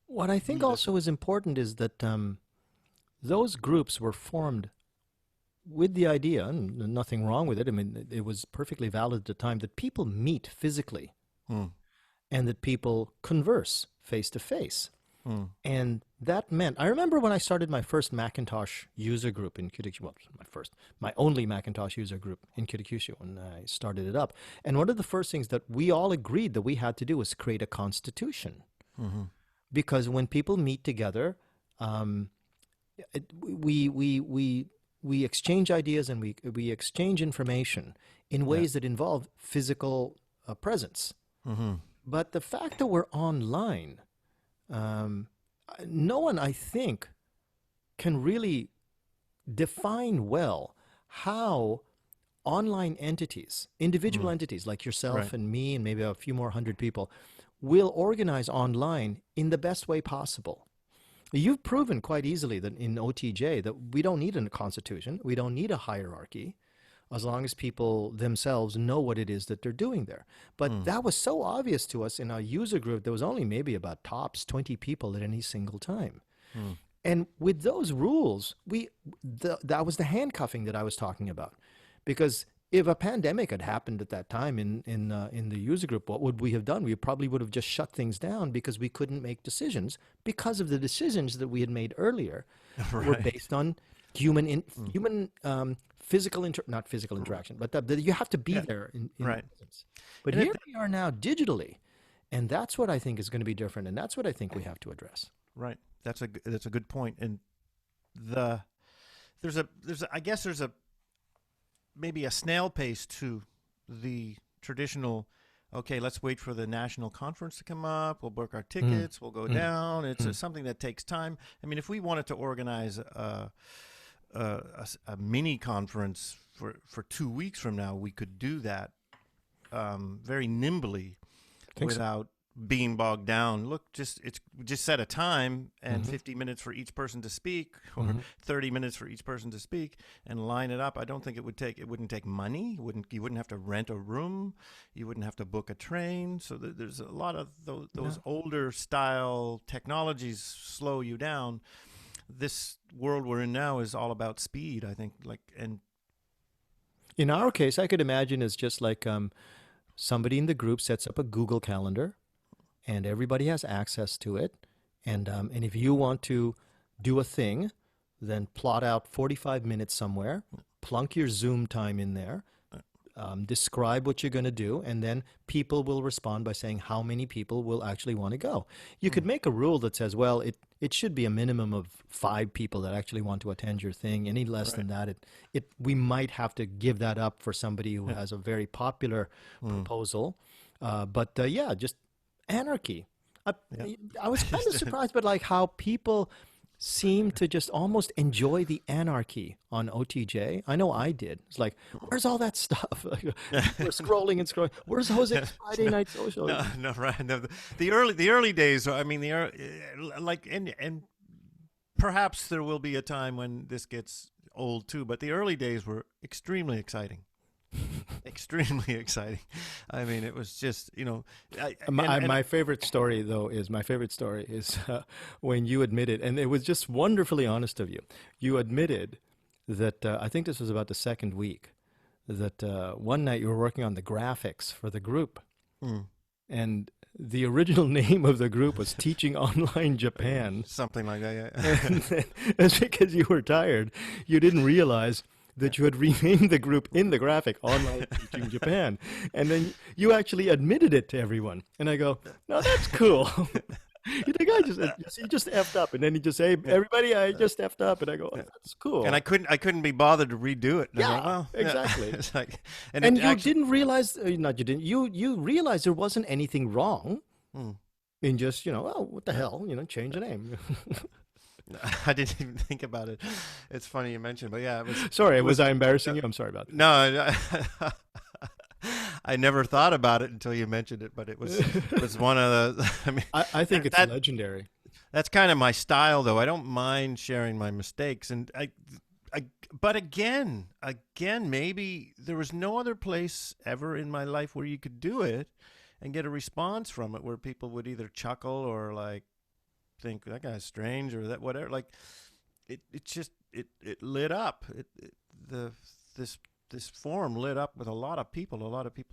What I think also is important is that those groups were formed with the idea, and nothing wrong with it. I mean, it was perfectly valid at the time, that people meet physically and that people converse face to face. And that meant, I remember when I started my first Macintosh user group in Kitakyushu, well, my only Macintosh user group in Kitakyushu when I started it up. And one of the first things that we all agreed that we had to do was create a constitution. Because when people meet together, we exchange ideas and we exchange information in ways that involve physical presence. But the fact that we're online, no one, I think, can really define well how online entities, individual entities like yourself and me and maybe a few more hundred people, will organize online in the best way possible. You've proven quite easily that in OTJ that we don't need a constitution, we don't need a hierarchy, as long as people themselves know what it is that they're doing there. But that was so obvious to us in our user group. There was only maybe about tops 20 people at any single time. And with those rules, that was the handcuffing that I was talking about. Because if a pandemic had happened at that time in the user group, what would we have done? We probably would have just shut things down because we couldn't make decisions because of the decisions that we had made earlier were based on human physical not physical interaction, but that you have to be there in presence. But here we are now digitally, and that's what I think is going to be different, and that's what I think we have to address. Right. That's a good point. And there's maybe a snail pace to the traditional, okay, let's wait for the national conference to come up. We'll book our tickets. We'll go down. It's something that takes time. I mean, if we wanted to organize a mini conference for 2 weeks from now, we could do that very nimbly without being bogged down. Look, just set a time and 50 minutes for each person to speak, or 30 minutes for each person to speak, and line it up. I don't think it wouldn't take money. You wouldn't have to rent a room. You wouldn't have to book a train. So there's a lot of those older style technologies slow you down. This world we're in now is all about speed, I think. And in our case, I could imagine it's just like somebody in the group sets up a Google Calendar, and everybody has access to it. And if you want to do a thing, then plot out 45 minutes somewhere, plunk your Zoom time in there, describe what you're going to do, and then people will respond by saying how many people will actually want to go. You could make a rule that says, well, it should be a minimum of 5 people that actually want to attend your thing. Any less than that, we might have to give that up for somebody who has a very popular proposal. But just anarchy. I was kind of surprised, but like how people seem to just almost enjoy the anarchy on OTJ. I know I did. It's like, where's all that stuff? We're scrolling and scrolling. Where's Jose's Friday night social? No, right. No, the early days. I mean, and perhaps there will be a time when this gets old too. But the early days were extremely exciting. Extremely exciting. I mean, it was just, my favorite story is when you admitted, and it was just wonderfully honest of you. You admitted that I think this was about the second week, that one night you were working on the graphics for the group, and the original name of the group was Teaching Online Japan. Something like that, yeah. And it's because you were tired. You didn't realize that you had renamed the group in the graphic Online Teaching Japan. And then you actually admitted it to everyone. And I go, no, that's cool. You think he just effed up, and then he just say, everybody, I just effed up, and I go, oh, that's cool. And I couldn't be bothered to redo it. Exactly. It's like, and you didn't realize, you realized there wasn't anything wrong in just, what the hell, change the name. I didn't even think about it. It's funny you mentioned, but yeah, it was. Sorry, was I embarrassing you? I'm sorry about that. No, I never thought about it until you mentioned it, but it was one of the. I mean, I think it's legendary. That's kind of my style, though. I don't mind sharing my mistakes, and but again, maybe there was no other place ever in my life where you could do it and get a response from it, where people would either chuckle or like think that guy's strange or that whatever. Like it lit up. This this forum lit up with a lot of people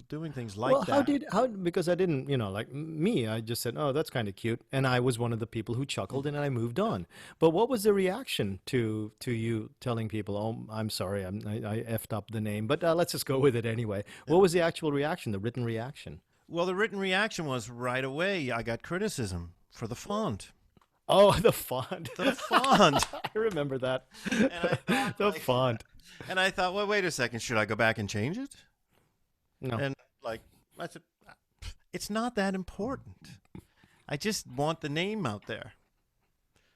doing things like Well, that. because I didn't, like me, I just said, oh, that's kind of cute. And I was one of the people who chuckled and I moved on. But what was the reaction to you telling people, oh, I'm sorry, I effed up the name, but let's just go with it anyway. What was the actual reaction, the written reaction? Well, the written reaction was right away. I got criticism for the font. Oh, the font. The font. I remember that. And I thought, The font. and I thought, well, wait a second. Should I go back and change it? No. And like I said, it's not that important. I just want the name out there.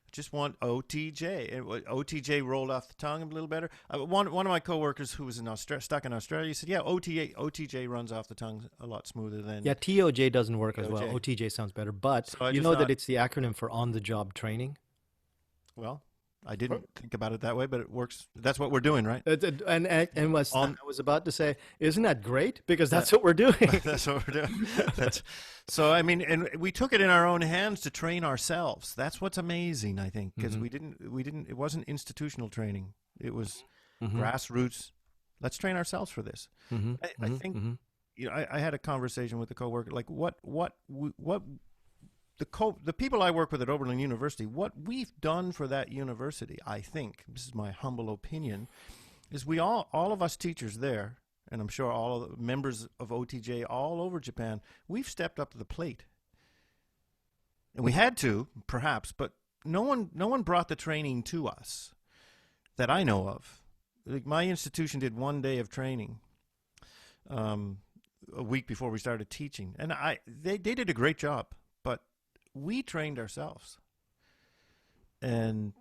I just want OTJ. And OTJ rolled off the tongue a little better. One of my coworkers who was stuck in Australia said, yeah, OTJ runs off the tongue a lot smoother than. Yeah, TOJ doesn't work as well. TOJ. OTJ sounds better. But So I you just know thought- that it's the acronym for on-the-job training? Well, I didn't think about it that way, but it works. That's what we're doing, right? And was I was about to say, isn't that great? Because that's what we're doing. That's what we're doing. So I mean, and we took it in our own hands to train ourselves. That's what's amazing, I think, because we didn't. It wasn't institutional training. It was grassroots. Let's train ourselves for this. I think I had a conversation with a coworker. Like, the people I work with at Oberlin University, what we've done for that university, I think, this is my humble opinion, is we all of us teachers there, and I'm sure all of the members of OTJ all over Japan, we've stepped up to the plate. And we had to, perhaps, but no one brought the training to us that I know of. Like, my institution did 1 day of training a week before we started teaching, and they did a great job, but we trained ourselves. And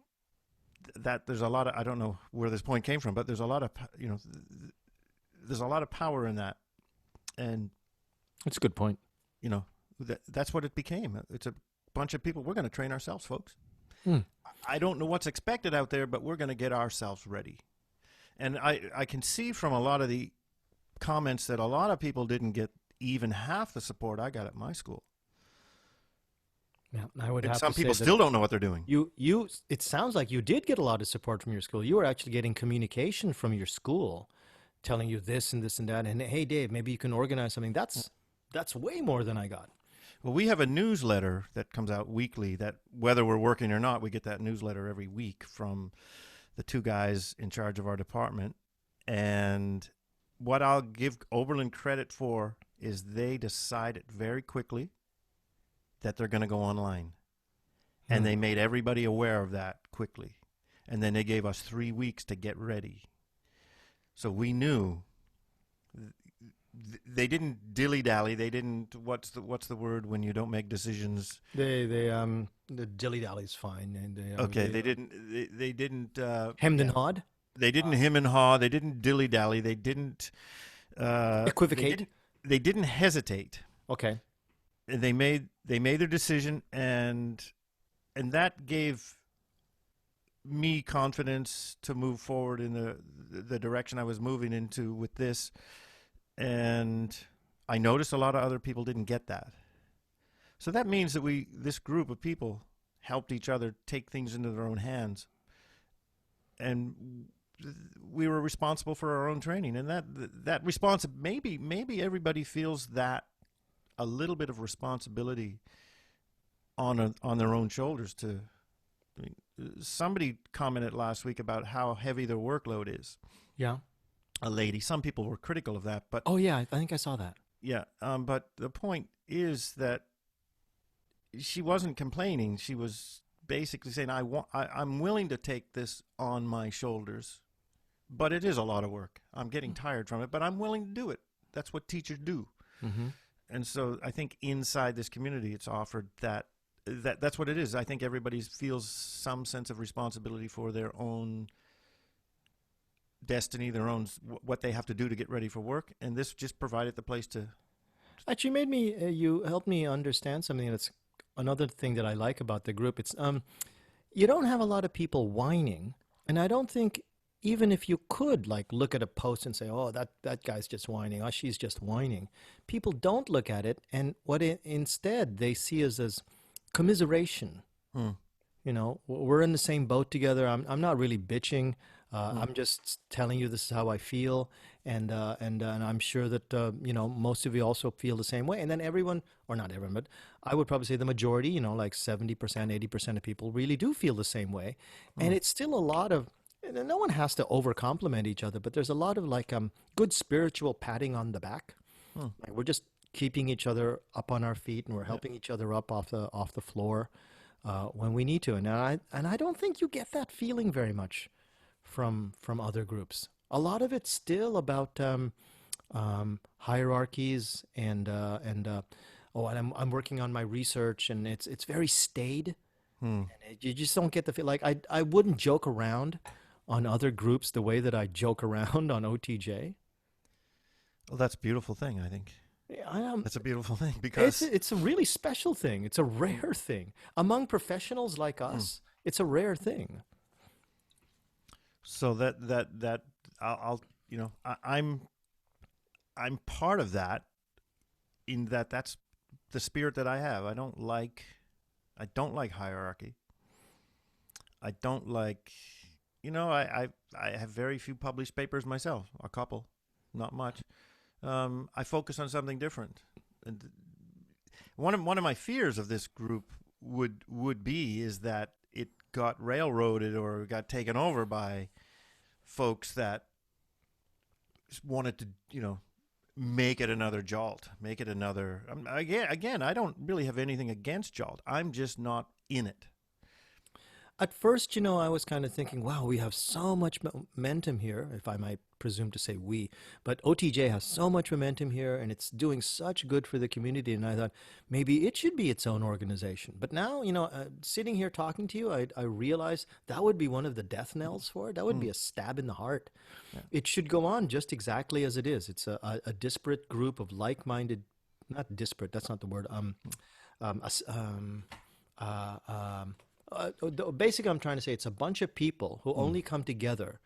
that there's a lot of, I don't know where this point came from, but there's a lot of, there's a lot of power in that. And That's a good point. that's what it became. It's a bunch of people. We're going to train ourselves, folks. Hmm. I don't know what's expected out there, but we're going to get ourselves ready. And I can see from a lot of the comments that a lot of people didn't get even half the support I got at my school. Yeah, I would And have some to people say that still don't know what they're doing. it sounds like you did get a lot of support from your school. You were actually getting communication from your school telling you this and this and that. And hey, Dave, maybe you can organize something. That's way more than I got. Well, we have a newsletter that comes out weekly that whether we're working or not, we get that newsletter every week from the two guys in charge of our department. And what I'll give Oberlin credit for is they decided very quickly that they're going to go online. And they made everybody aware of that quickly. And then they gave us 3 weeks to get ready. So we knew they didn't dilly-dally. They didn't, what's the word when you don't make decisions? The dilly-dally's fine. And They didn't hemmed and hawed? They didn't hem and haw. They didn't dilly-dally. They didn't Equivocate? They didn't hesitate. Okay. And they made their decision, and that gave me confidence to move forward in the direction I was moving into with this. And I noticed a lot of other people didn't get that. So that means that this group of people helped each other take things into their own hands. And we were responsible for our own training. And that response, maybe everybody feels that a little bit of responsibility on their own shoulders to. I mean, somebody commented last week about how heavy their workload is. Yeah. A lady. Some people were critical of that, but Oh, yeah, I think I saw that. yeah. But the point is that she wasn't complaining. She was basically saying, I'm willing to take this on my shoulders, but it is a lot of work. I'm getting tired from it, but I'm willing to do it. That's what teachers do. Mm-hmm. And so I think inside this community, it's offered that's what it is. I think everybody feels some sense of responsibility for their own destiny, their own what they have to do to get ready for work, and this just provided the place to. Actually, made me you helped me understand something. That's another thing that I like about the group. It's you don't have a lot of people whining, and I don't think even if you could like look at a post and say, "Oh, that guy's just whining," "Oh, she's just whining," people don't look at it, and instead they see us as commiseration. You know, we're in the same boat together. I'm not really bitching. I'm just telling you this is how I feel, and I'm sure that most of you also feel the same way. And then everyone, or not everyone, but I would probably say the majority, like 70%, 80% of people really do feel the same way. And it's still a lot of. And no one has to over compliment each other, but there's a lot of like good spiritual patting on the back. Like we're just keeping each other up on our feet, and we're helping each other up off the floor when we need to. And I don't think you get that feeling very much from other groups. A lot of it's still about hierarchies and I'm working on my research, and it's very staid. And you just don't get the feel. Like I wouldn't joke around on other groups the way that I joke around on OTJ. Well, that's a beautiful thing, I think. Yeah, That's a beautiful thing because it's a really special thing. It's a rare thing among professionals like us. It's a rare thing. so that I'll I'm part of that in that that's the spirit that I have. I don't like hierarchy. I don't like I have very few published papers myself, a couple, not much. I focus on something different. And one of my fears of this group would be is that it got railroaded or got taken over by folks that wanted to, make it another Jolt, make it another. Again, I don't really have anything against Jolt. I'm just not in it. At first, I was kind of thinking, wow, we have so much momentum here, if I might presume to say we. But OTJ has so much momentum here, and it's doing such good for the community. And I thought maybe it should be its own organization. But now, sitting here talking to you, I realize that would be one of the death knells for it. That would be a stab in the heart. Yeah. It should go on just exactly as it is. It's a disparate group of like-minded, not disparate, that's not the word, basically, I'm trying to say it's a bunch of people who only come together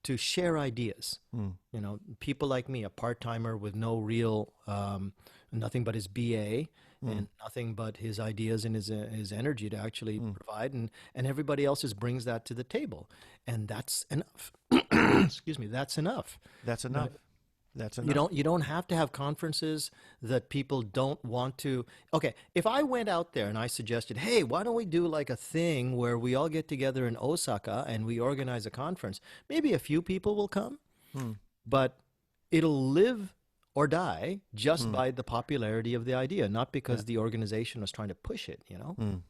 to share ideas. People like me, a part-timer with no real, nothing but his BA and nothing but his ideas and his energy to actually provide, and everybody else just brings that to the table, and that's enough. Excuse me, that's enough. That's enough. That's enough. You don't have to have conferences that people don't want to. Okay, if I went out there and I suggested, hey, why don't we do like a thing where we all get together in Osaka and we organize a conference, maybe a few people will come, but it'll live or die just by the popularity of the idea, not because the organization was trying to push it, And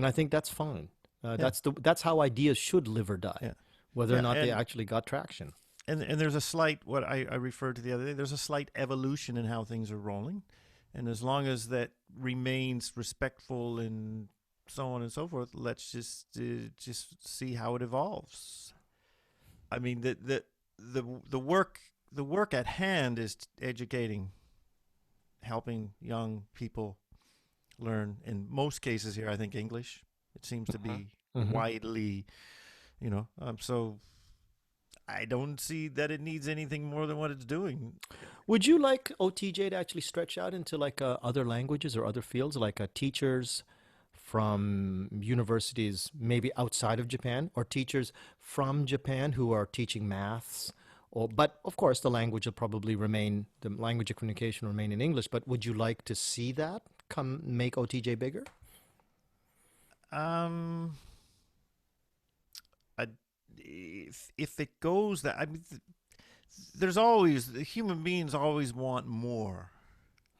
I think that's fine. That's how ideas should live or die, whether or not they actually got traction. And there's a slight, what I referred to the other day, there's a slight evolution in how things are rolling. And as long as that remains respectful and so on and so forth, let's just see how it evolves. I mean, the work at hand is educating, helping young people learn, in most cases here, I think English. It seems to be widely, so I don't see that it needs anything more than what it's doing. Would you like OTJ to actually stretch out into like other languages or other fields, like teachers from universities maybe outside of Japan, or teachers from Japan who are teaching maths? But of course, the language will probably remain, the language of communication will remain in English. But would you like to see that make OTJ bigger? If it goes that, I mean, there's always, human beings always want more,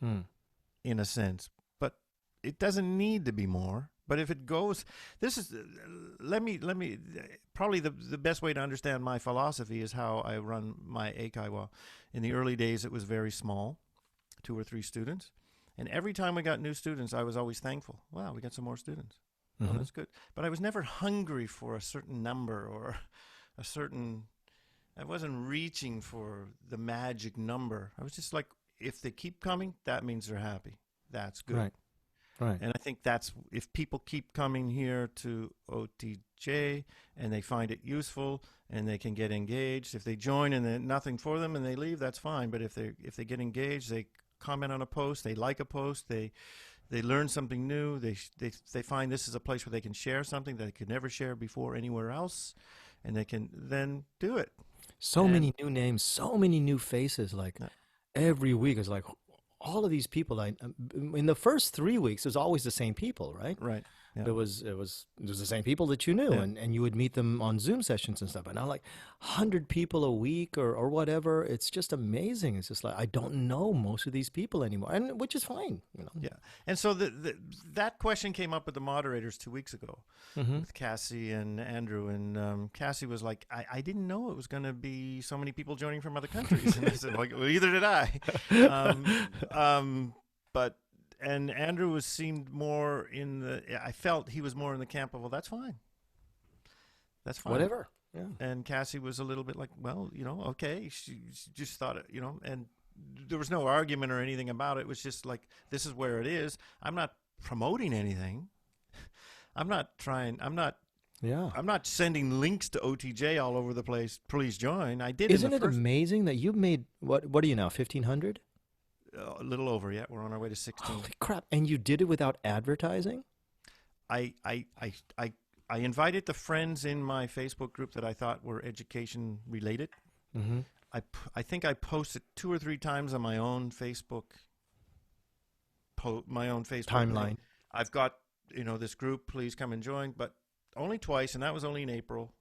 in a sense, but it doesn't need to be more. But if it goes, this is, let me, probably the best way to understand my philosophy is how I run my eikaiwa. In the early days, it was very small, 2 or 3 students. And every time we got new students, I was always thankful. Wow, we got some more students. Oh, that's good. But I was never hungry for a certain number or a certain, I wasn't reaching for the magic number. I was just like, if they keep coming, that means they're happy. That's good. Right. And I think that's, if people keep coming here to OTJ and they find it useful and they can get engaged, if they join and then nothing for them and they leave, that's fine. But if they get engaged, they comment on a post, they like a post, they learn something new, they find this is a place where they can share something that they could never share before anywhere else, and they can then do it. So And many new names, so many new faces. Like yeah, every week is like all of these people. In the first 3 weeks, it was always the same people, right? right. Yeah. It was the same people that you knew, Yeah. and you would meet them on Zoom sessions and stuff. But now, like 100 people a week or whatever, it's just amazing. It's just like I don't know most of these people anymore, and which is fine, you know. Yeah. And so that question came up with the moderators 2 weeks ago Mm-hmm. with Cassie and Andrew. And Cassie was like, I didn't know it was going to be so many people joining from other countries. And I said, well, either did I. But and Andrew seemed more I felt he was more in the camp of, well, that's fine. That's fine. Whatever. Yeah. And Cassie was a little bit like, well, okay. She just thought it, and there was no argument or anything about it. It was just like, this is where it is. I'm not promoting anything. I'm not Yeah. I'm not sending links to OTJ all over the place. Please join. I did. Isn't it amazing that you've made what are you now, 1,500? A little over, yeah. We're on our way to 16. Holy crap! And you did it without advertising? I invited the friends in my Facebook group that I thought were education related. Mm-hmm. I think I posted 2 or 3 times on my own Facebook Timeline. I've got this group. Please come and join. But only twice, and that was only in April.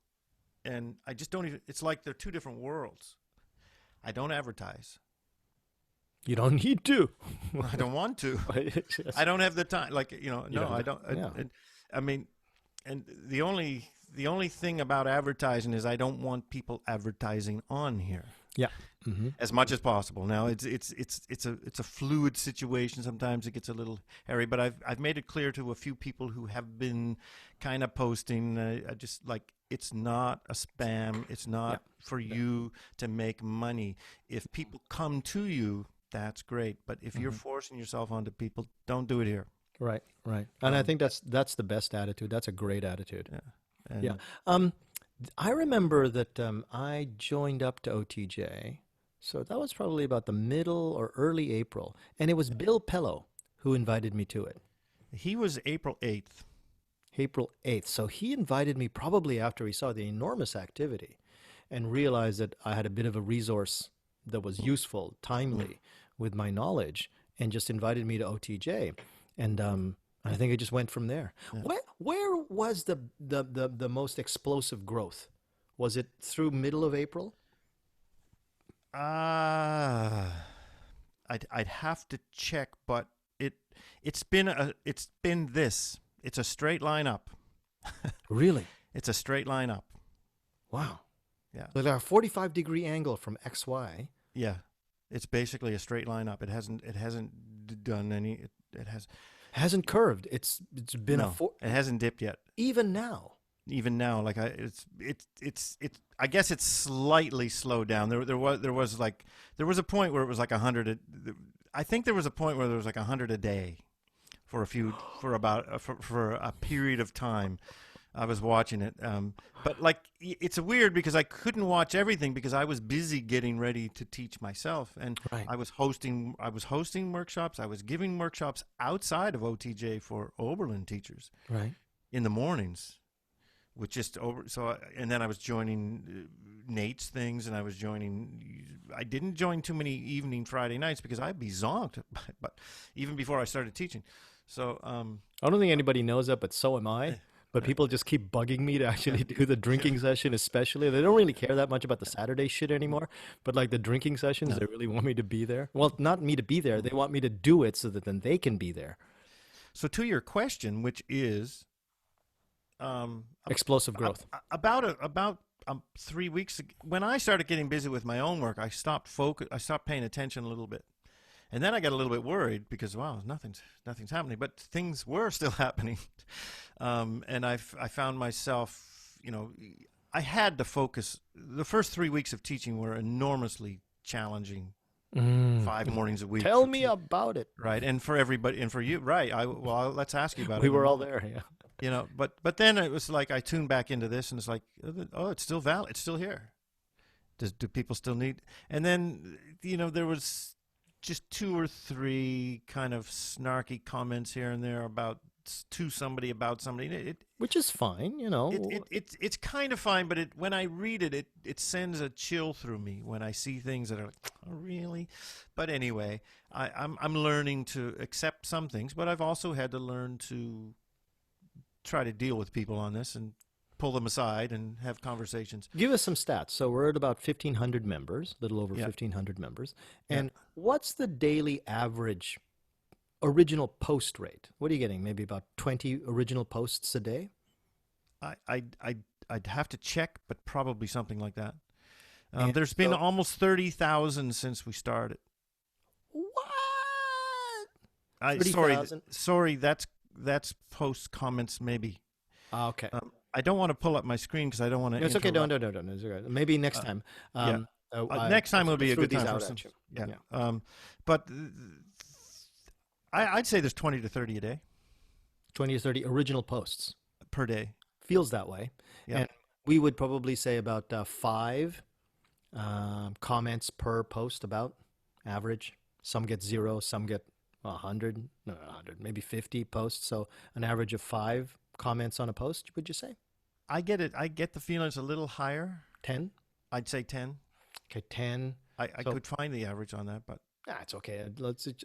And I just don't even. It's like they're 2 different worlds. I don't advertise. You don't need to. I don't want to. Just- I don't have the time. Like no, don't I have- don't. yeah. I mean, and the only thing about advertising is I don't want people advertising on here Yeah. Mm-hmm. as much as possible. Now it's a fluid situation. Sometimes it gets a little hairy, but I've made it clear to a few people who have been kind of posting. I just like, it's not a spam. It's not for you to make money. If people come to you, that's great. But if you're forcing yourself onto people, don't do it here. Right. Right. And I think that's the best attitude. That's a great attitude. Yeah. And Yeah. I remember that I joined up to OTJ. So that was probably about the middle or early April. And it was Bill Pello who invited me to it. He was April 8th. April 8th. So he invited me probably after he saw the enormous activity and realized that I had a bit of a resource that was useful, timely with my knowledge, and just invited me to OTJ. And I think it just went from there. Yeah. Where was the most explosive growth? Was it through middle of April? I'd have to check, but it's been this. It's a straight line up. Really? It's a straight line up. Wow. Yeah. Like a 45-degree angle from XY. Yeah. It's basically a straight line up. It hasn't done any. It Hasn't curved. It's been it hasn't dipped yet. even now. Even now, like I guess it's slightly slowed down. There was a point where it was like 100. I think there was a point where there was like 100 a day for a period of time. I was watching it, but like it's weird because I couldn't watch everything because I was busy getting ready to teach myself, and Right. I was hosting workshops. I was giving workshops outside of OTJ for Oberlin teachers Right. in the mornings, with just over. And then I was joining Nate's things, and I didn't join too many evening Friday nights because I'd be zonked, but even before I started teaching. So I don't think anybody knows that, but so am I. But people just keep bugging me to actually do the drinking session, especially. They don't really care that much about the Saturday shit anymore. But like the drinking sessions, they really want me to be there. Well, not me to be there. They want me to do it so that then they can be there. So to your question, which is Explosive growth. about 3 weeks ago, when I started getting busy with my own work, I stopped paying attention a little bit. And then I got a little bit worried because, wow, nothing's happening. But things were still happening. And I found myself, I had to focus. The first 3 weeks of teaching were enormously challenging. 5 mornings a week. Tell me about it. Right. And for everybody, and for you, right. Let's ask you about it. We were all there, yeah. But then it was like I tuned back into this, and it's like, oh, it's still valid. It's still here. Do people still need? And then, there was just 2 or 3 kind of snarky comments here and there about to somebody about somebody. Which is fine, you know. It's kind of fine, but when I read it, it sends a chill through me when I see things that are like, oh, really? But anyway, I'm learning to accept some things, but I've also had to learn to try to deal with people on this and pull them aside and have conversations. Give us some stats. So we're at about 1,500 members, a little over 1,500 members. And what's the daily average original post rate? What are you getting? Maybe about 20 original posts a day? I'd have to check, but probably something like that. And there's been almost 30,000 since we started. What? 30,000? Sorry, that's post comments maybe. Okay. I don't want to pull up my screen because I don't want to. No, it's okay. Don't. It's okay. Maybe next time. Next time will be a good time for some. But I'd say there's 20 to 30 a day. 20 to 30 original posts per day. Feels that way. Yeah. And we would probably say about 5 comments per post, about average. Some get 0, some get 100, maybe 50 posts. So an average of 5 comments on a post, would you say? I get it. I get the feeling it's a little higher. 10? I'd say 10. Okay, 10. I could find the average on that, but it's okay.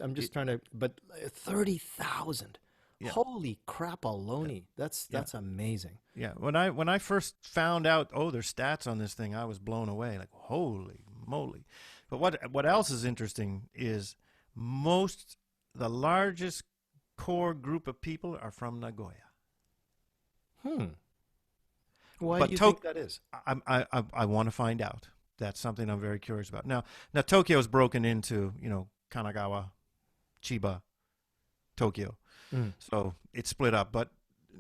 I'm just trying to. But 30,000. Yeah. Holy crap-a-loni. That's amazing. Yeah. When I first found out, there's stats on this thing, I was blown away. Like, holy moly. But what else is interesting is the largest core group of people are from Nagoya. Why do you think that is? I want to find out. That's something I'm very curious about. Now Tokyo's broken into, Kanagawa, Chiba, Tokyo. So it's split up. But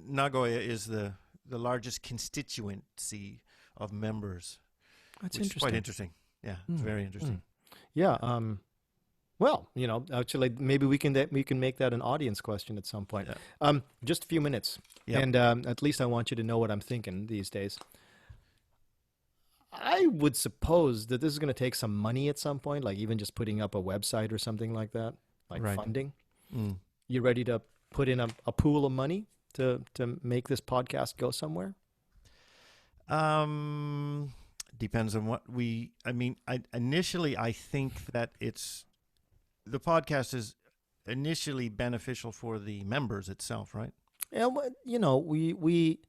Nagoya is the largest constituency of members. That's which interesting. Is quite interesting. Yeah, it's very interesting. Yeah. Well, actually, maybe we can make that an audience question at some point. Yeah. Just a few minutes, and at least I want you to know what I'm thinking these days. I would suppose that this is going to take some money at some point, like even just putting up a website or something like that, like funding. You ready to put in a pool of money to make this podcast go somewhere? Depends on what initially I think that the podcast is initially beneficial for the members itself, right? Yeah, you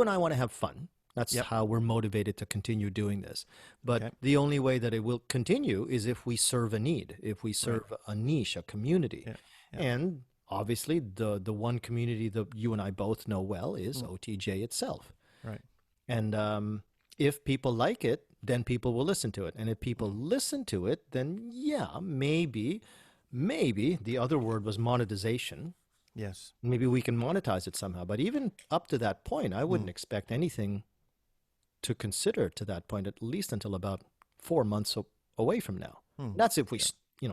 and I want to have fun. That's how we're motivated to continue doing this. But the only way that it will continue is if we serve a need, if we serve a niche, a community. Yeah. Yeah. And obviously the one community that you and I both know well is OTJ itself. Right. And if people like it, then people will listen to it. And if people listen to it, then maybe the other word was monetization. Yes. Maybe we can monetize it somehow. But even up to that point, I wouldn't expect anything to consider to that point, at least until about 4 months away from now. That's if we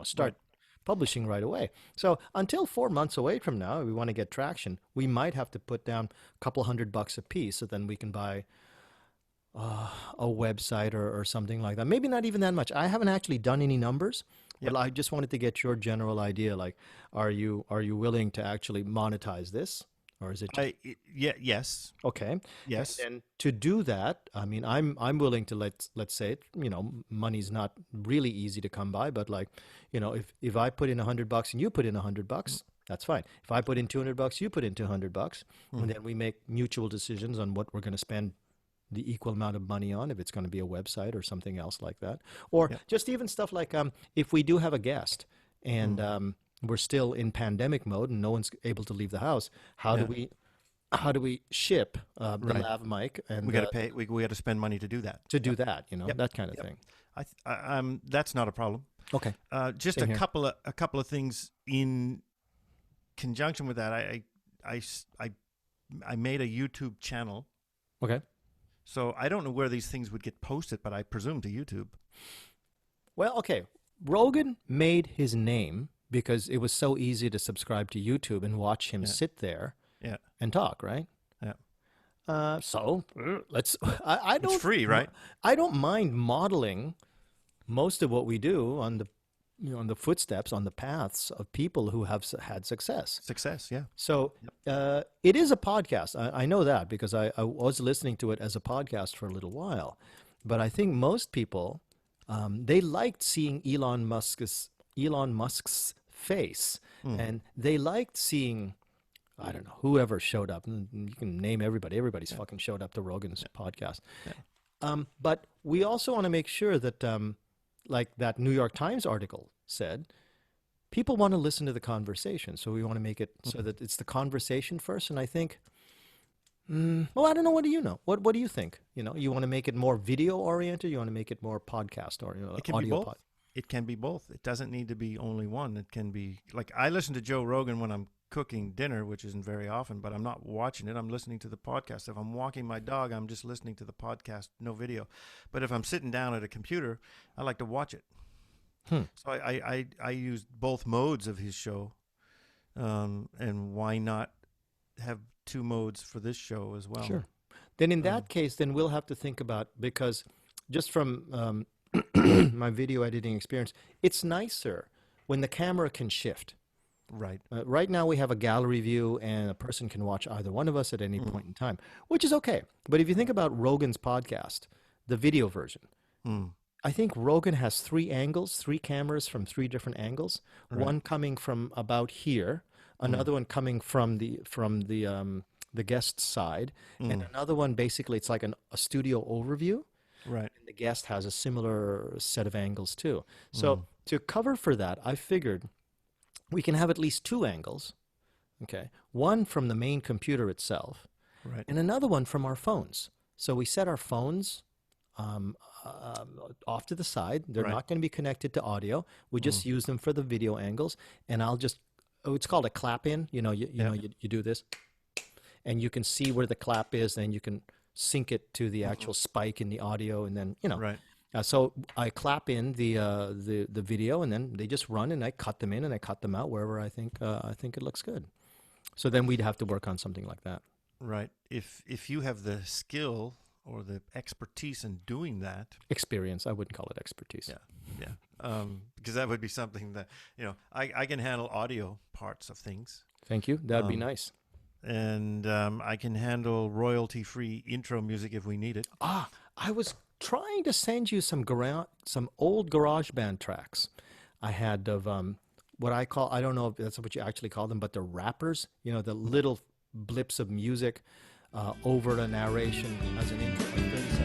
start publishing right away. So until 4 months away from now, if we want to get traction, we might have to put down a couple $100 a piece, so then we can buy a website or something like that. Maybe not even that much. I haven't actually done any numbers, but I just wanted to get your general idea. Like, are you willing to actually monetize this, or is it? Yes. Okay. Yes. And to do that, I'm willing to let's say, money's not really easy to come by, but if I put in $100 and you put in $100, that's fine. If I put in $200, you put in $200, and then we make mutual decisions on what we're going to spend the equal amount of money on, if it's going to be a website or something else like that. Or just even stuff like if we do have a guest and we're still in pandemic mode and no one's able to leave the house, how do we ship the lav mic? And we got to pay. We got to spend money to do that. That kind of thing. That's not a problem. Okay. Just a couple of things in conjunction with that. I made a YouTube channel. Okay. So I don't know where these things would get posted, but I presume to YouTube. Well, okay. Rogan made his name because it was so easy to subscribe to YouTube and watch him sit there and talk, right? Yeah. So let's. I don't. It's free, right? I don't mind modeling most of what we do on the on the footsteps, on the paths of people who have had success. Success, yeah. So it is a podcast. I know that because I was listening to it as a podcast for a little while. But I think most people, they liked seeing Elon Musk's face, and they liked seeing, I don't know, whoever showed up. And you can name everybody. Everybody's fucking showed up to Rogan's podcast. Yeah. But we also want to make sure that, like that New York Times article said, people want to listen to the conversation. So we want to make it so that it's the conversation first. And I think, well, I don't know. What do you know? What do you think? You know, you want to make it more video oriented? You want to make it more podcast or it can audio? Be both. It can be both. It doesn't need to be only one. It can be like I listen to Joe Rogan when I'm cooking dinner, which isn't very often, but I'm not watching it. I'm listening to the podcast. If I'm walking my dog, I'm just listening to the podcast, no video. But if I'm sitting down at a computer, I like to watch it. So I used both modes of his show, and why not have two modes for this show as well? Sure. Then in that case, then we'll have to think about, because just from my video editing experience, it's nicer when the camera can shift. Right. Right now we have a gallery view and a person can watch either one of us at any point in time, which is okay. But if you think about Rogan's podcast, the video version, I think Rogan has 3 angles, 3 cameras from 3 different angles. Right. One coming from about here, another one coming from the guest's side, and another one basically it's like a studio overview. Right. And the guest has a similar set of angles too. So to cover for that, I figured we can have at least 2 angles. Okay. One from the main computer itself, right, and another one from our phones. So we set our phones off to the side. They're not going to be connected to audio. We just use them for the video angles. And I'll just, it's called a clap in. You know, you do this, and you can see where the clap is, and you can sync it to the actual spike in the audio, and then Right. So I clap in the video, and then they just run, and I cut them in and I cut them out wherever I think it looks good. So then we'd have to work on something like that. Right. If you have the skill or the expertise in doing that, experience, I wouldn't call it expertise. Yeah. Because that would be something that I can handle audio parts of things. Thank you. That'd be nice. And I can handle royalty-free intro music if we need it. I was trying to send you some old GarageBand tracks I had of what I call, I don't know if that's what you actually call them, but the rappers, the little blips of music over the narration as an intro, like 30 seconds.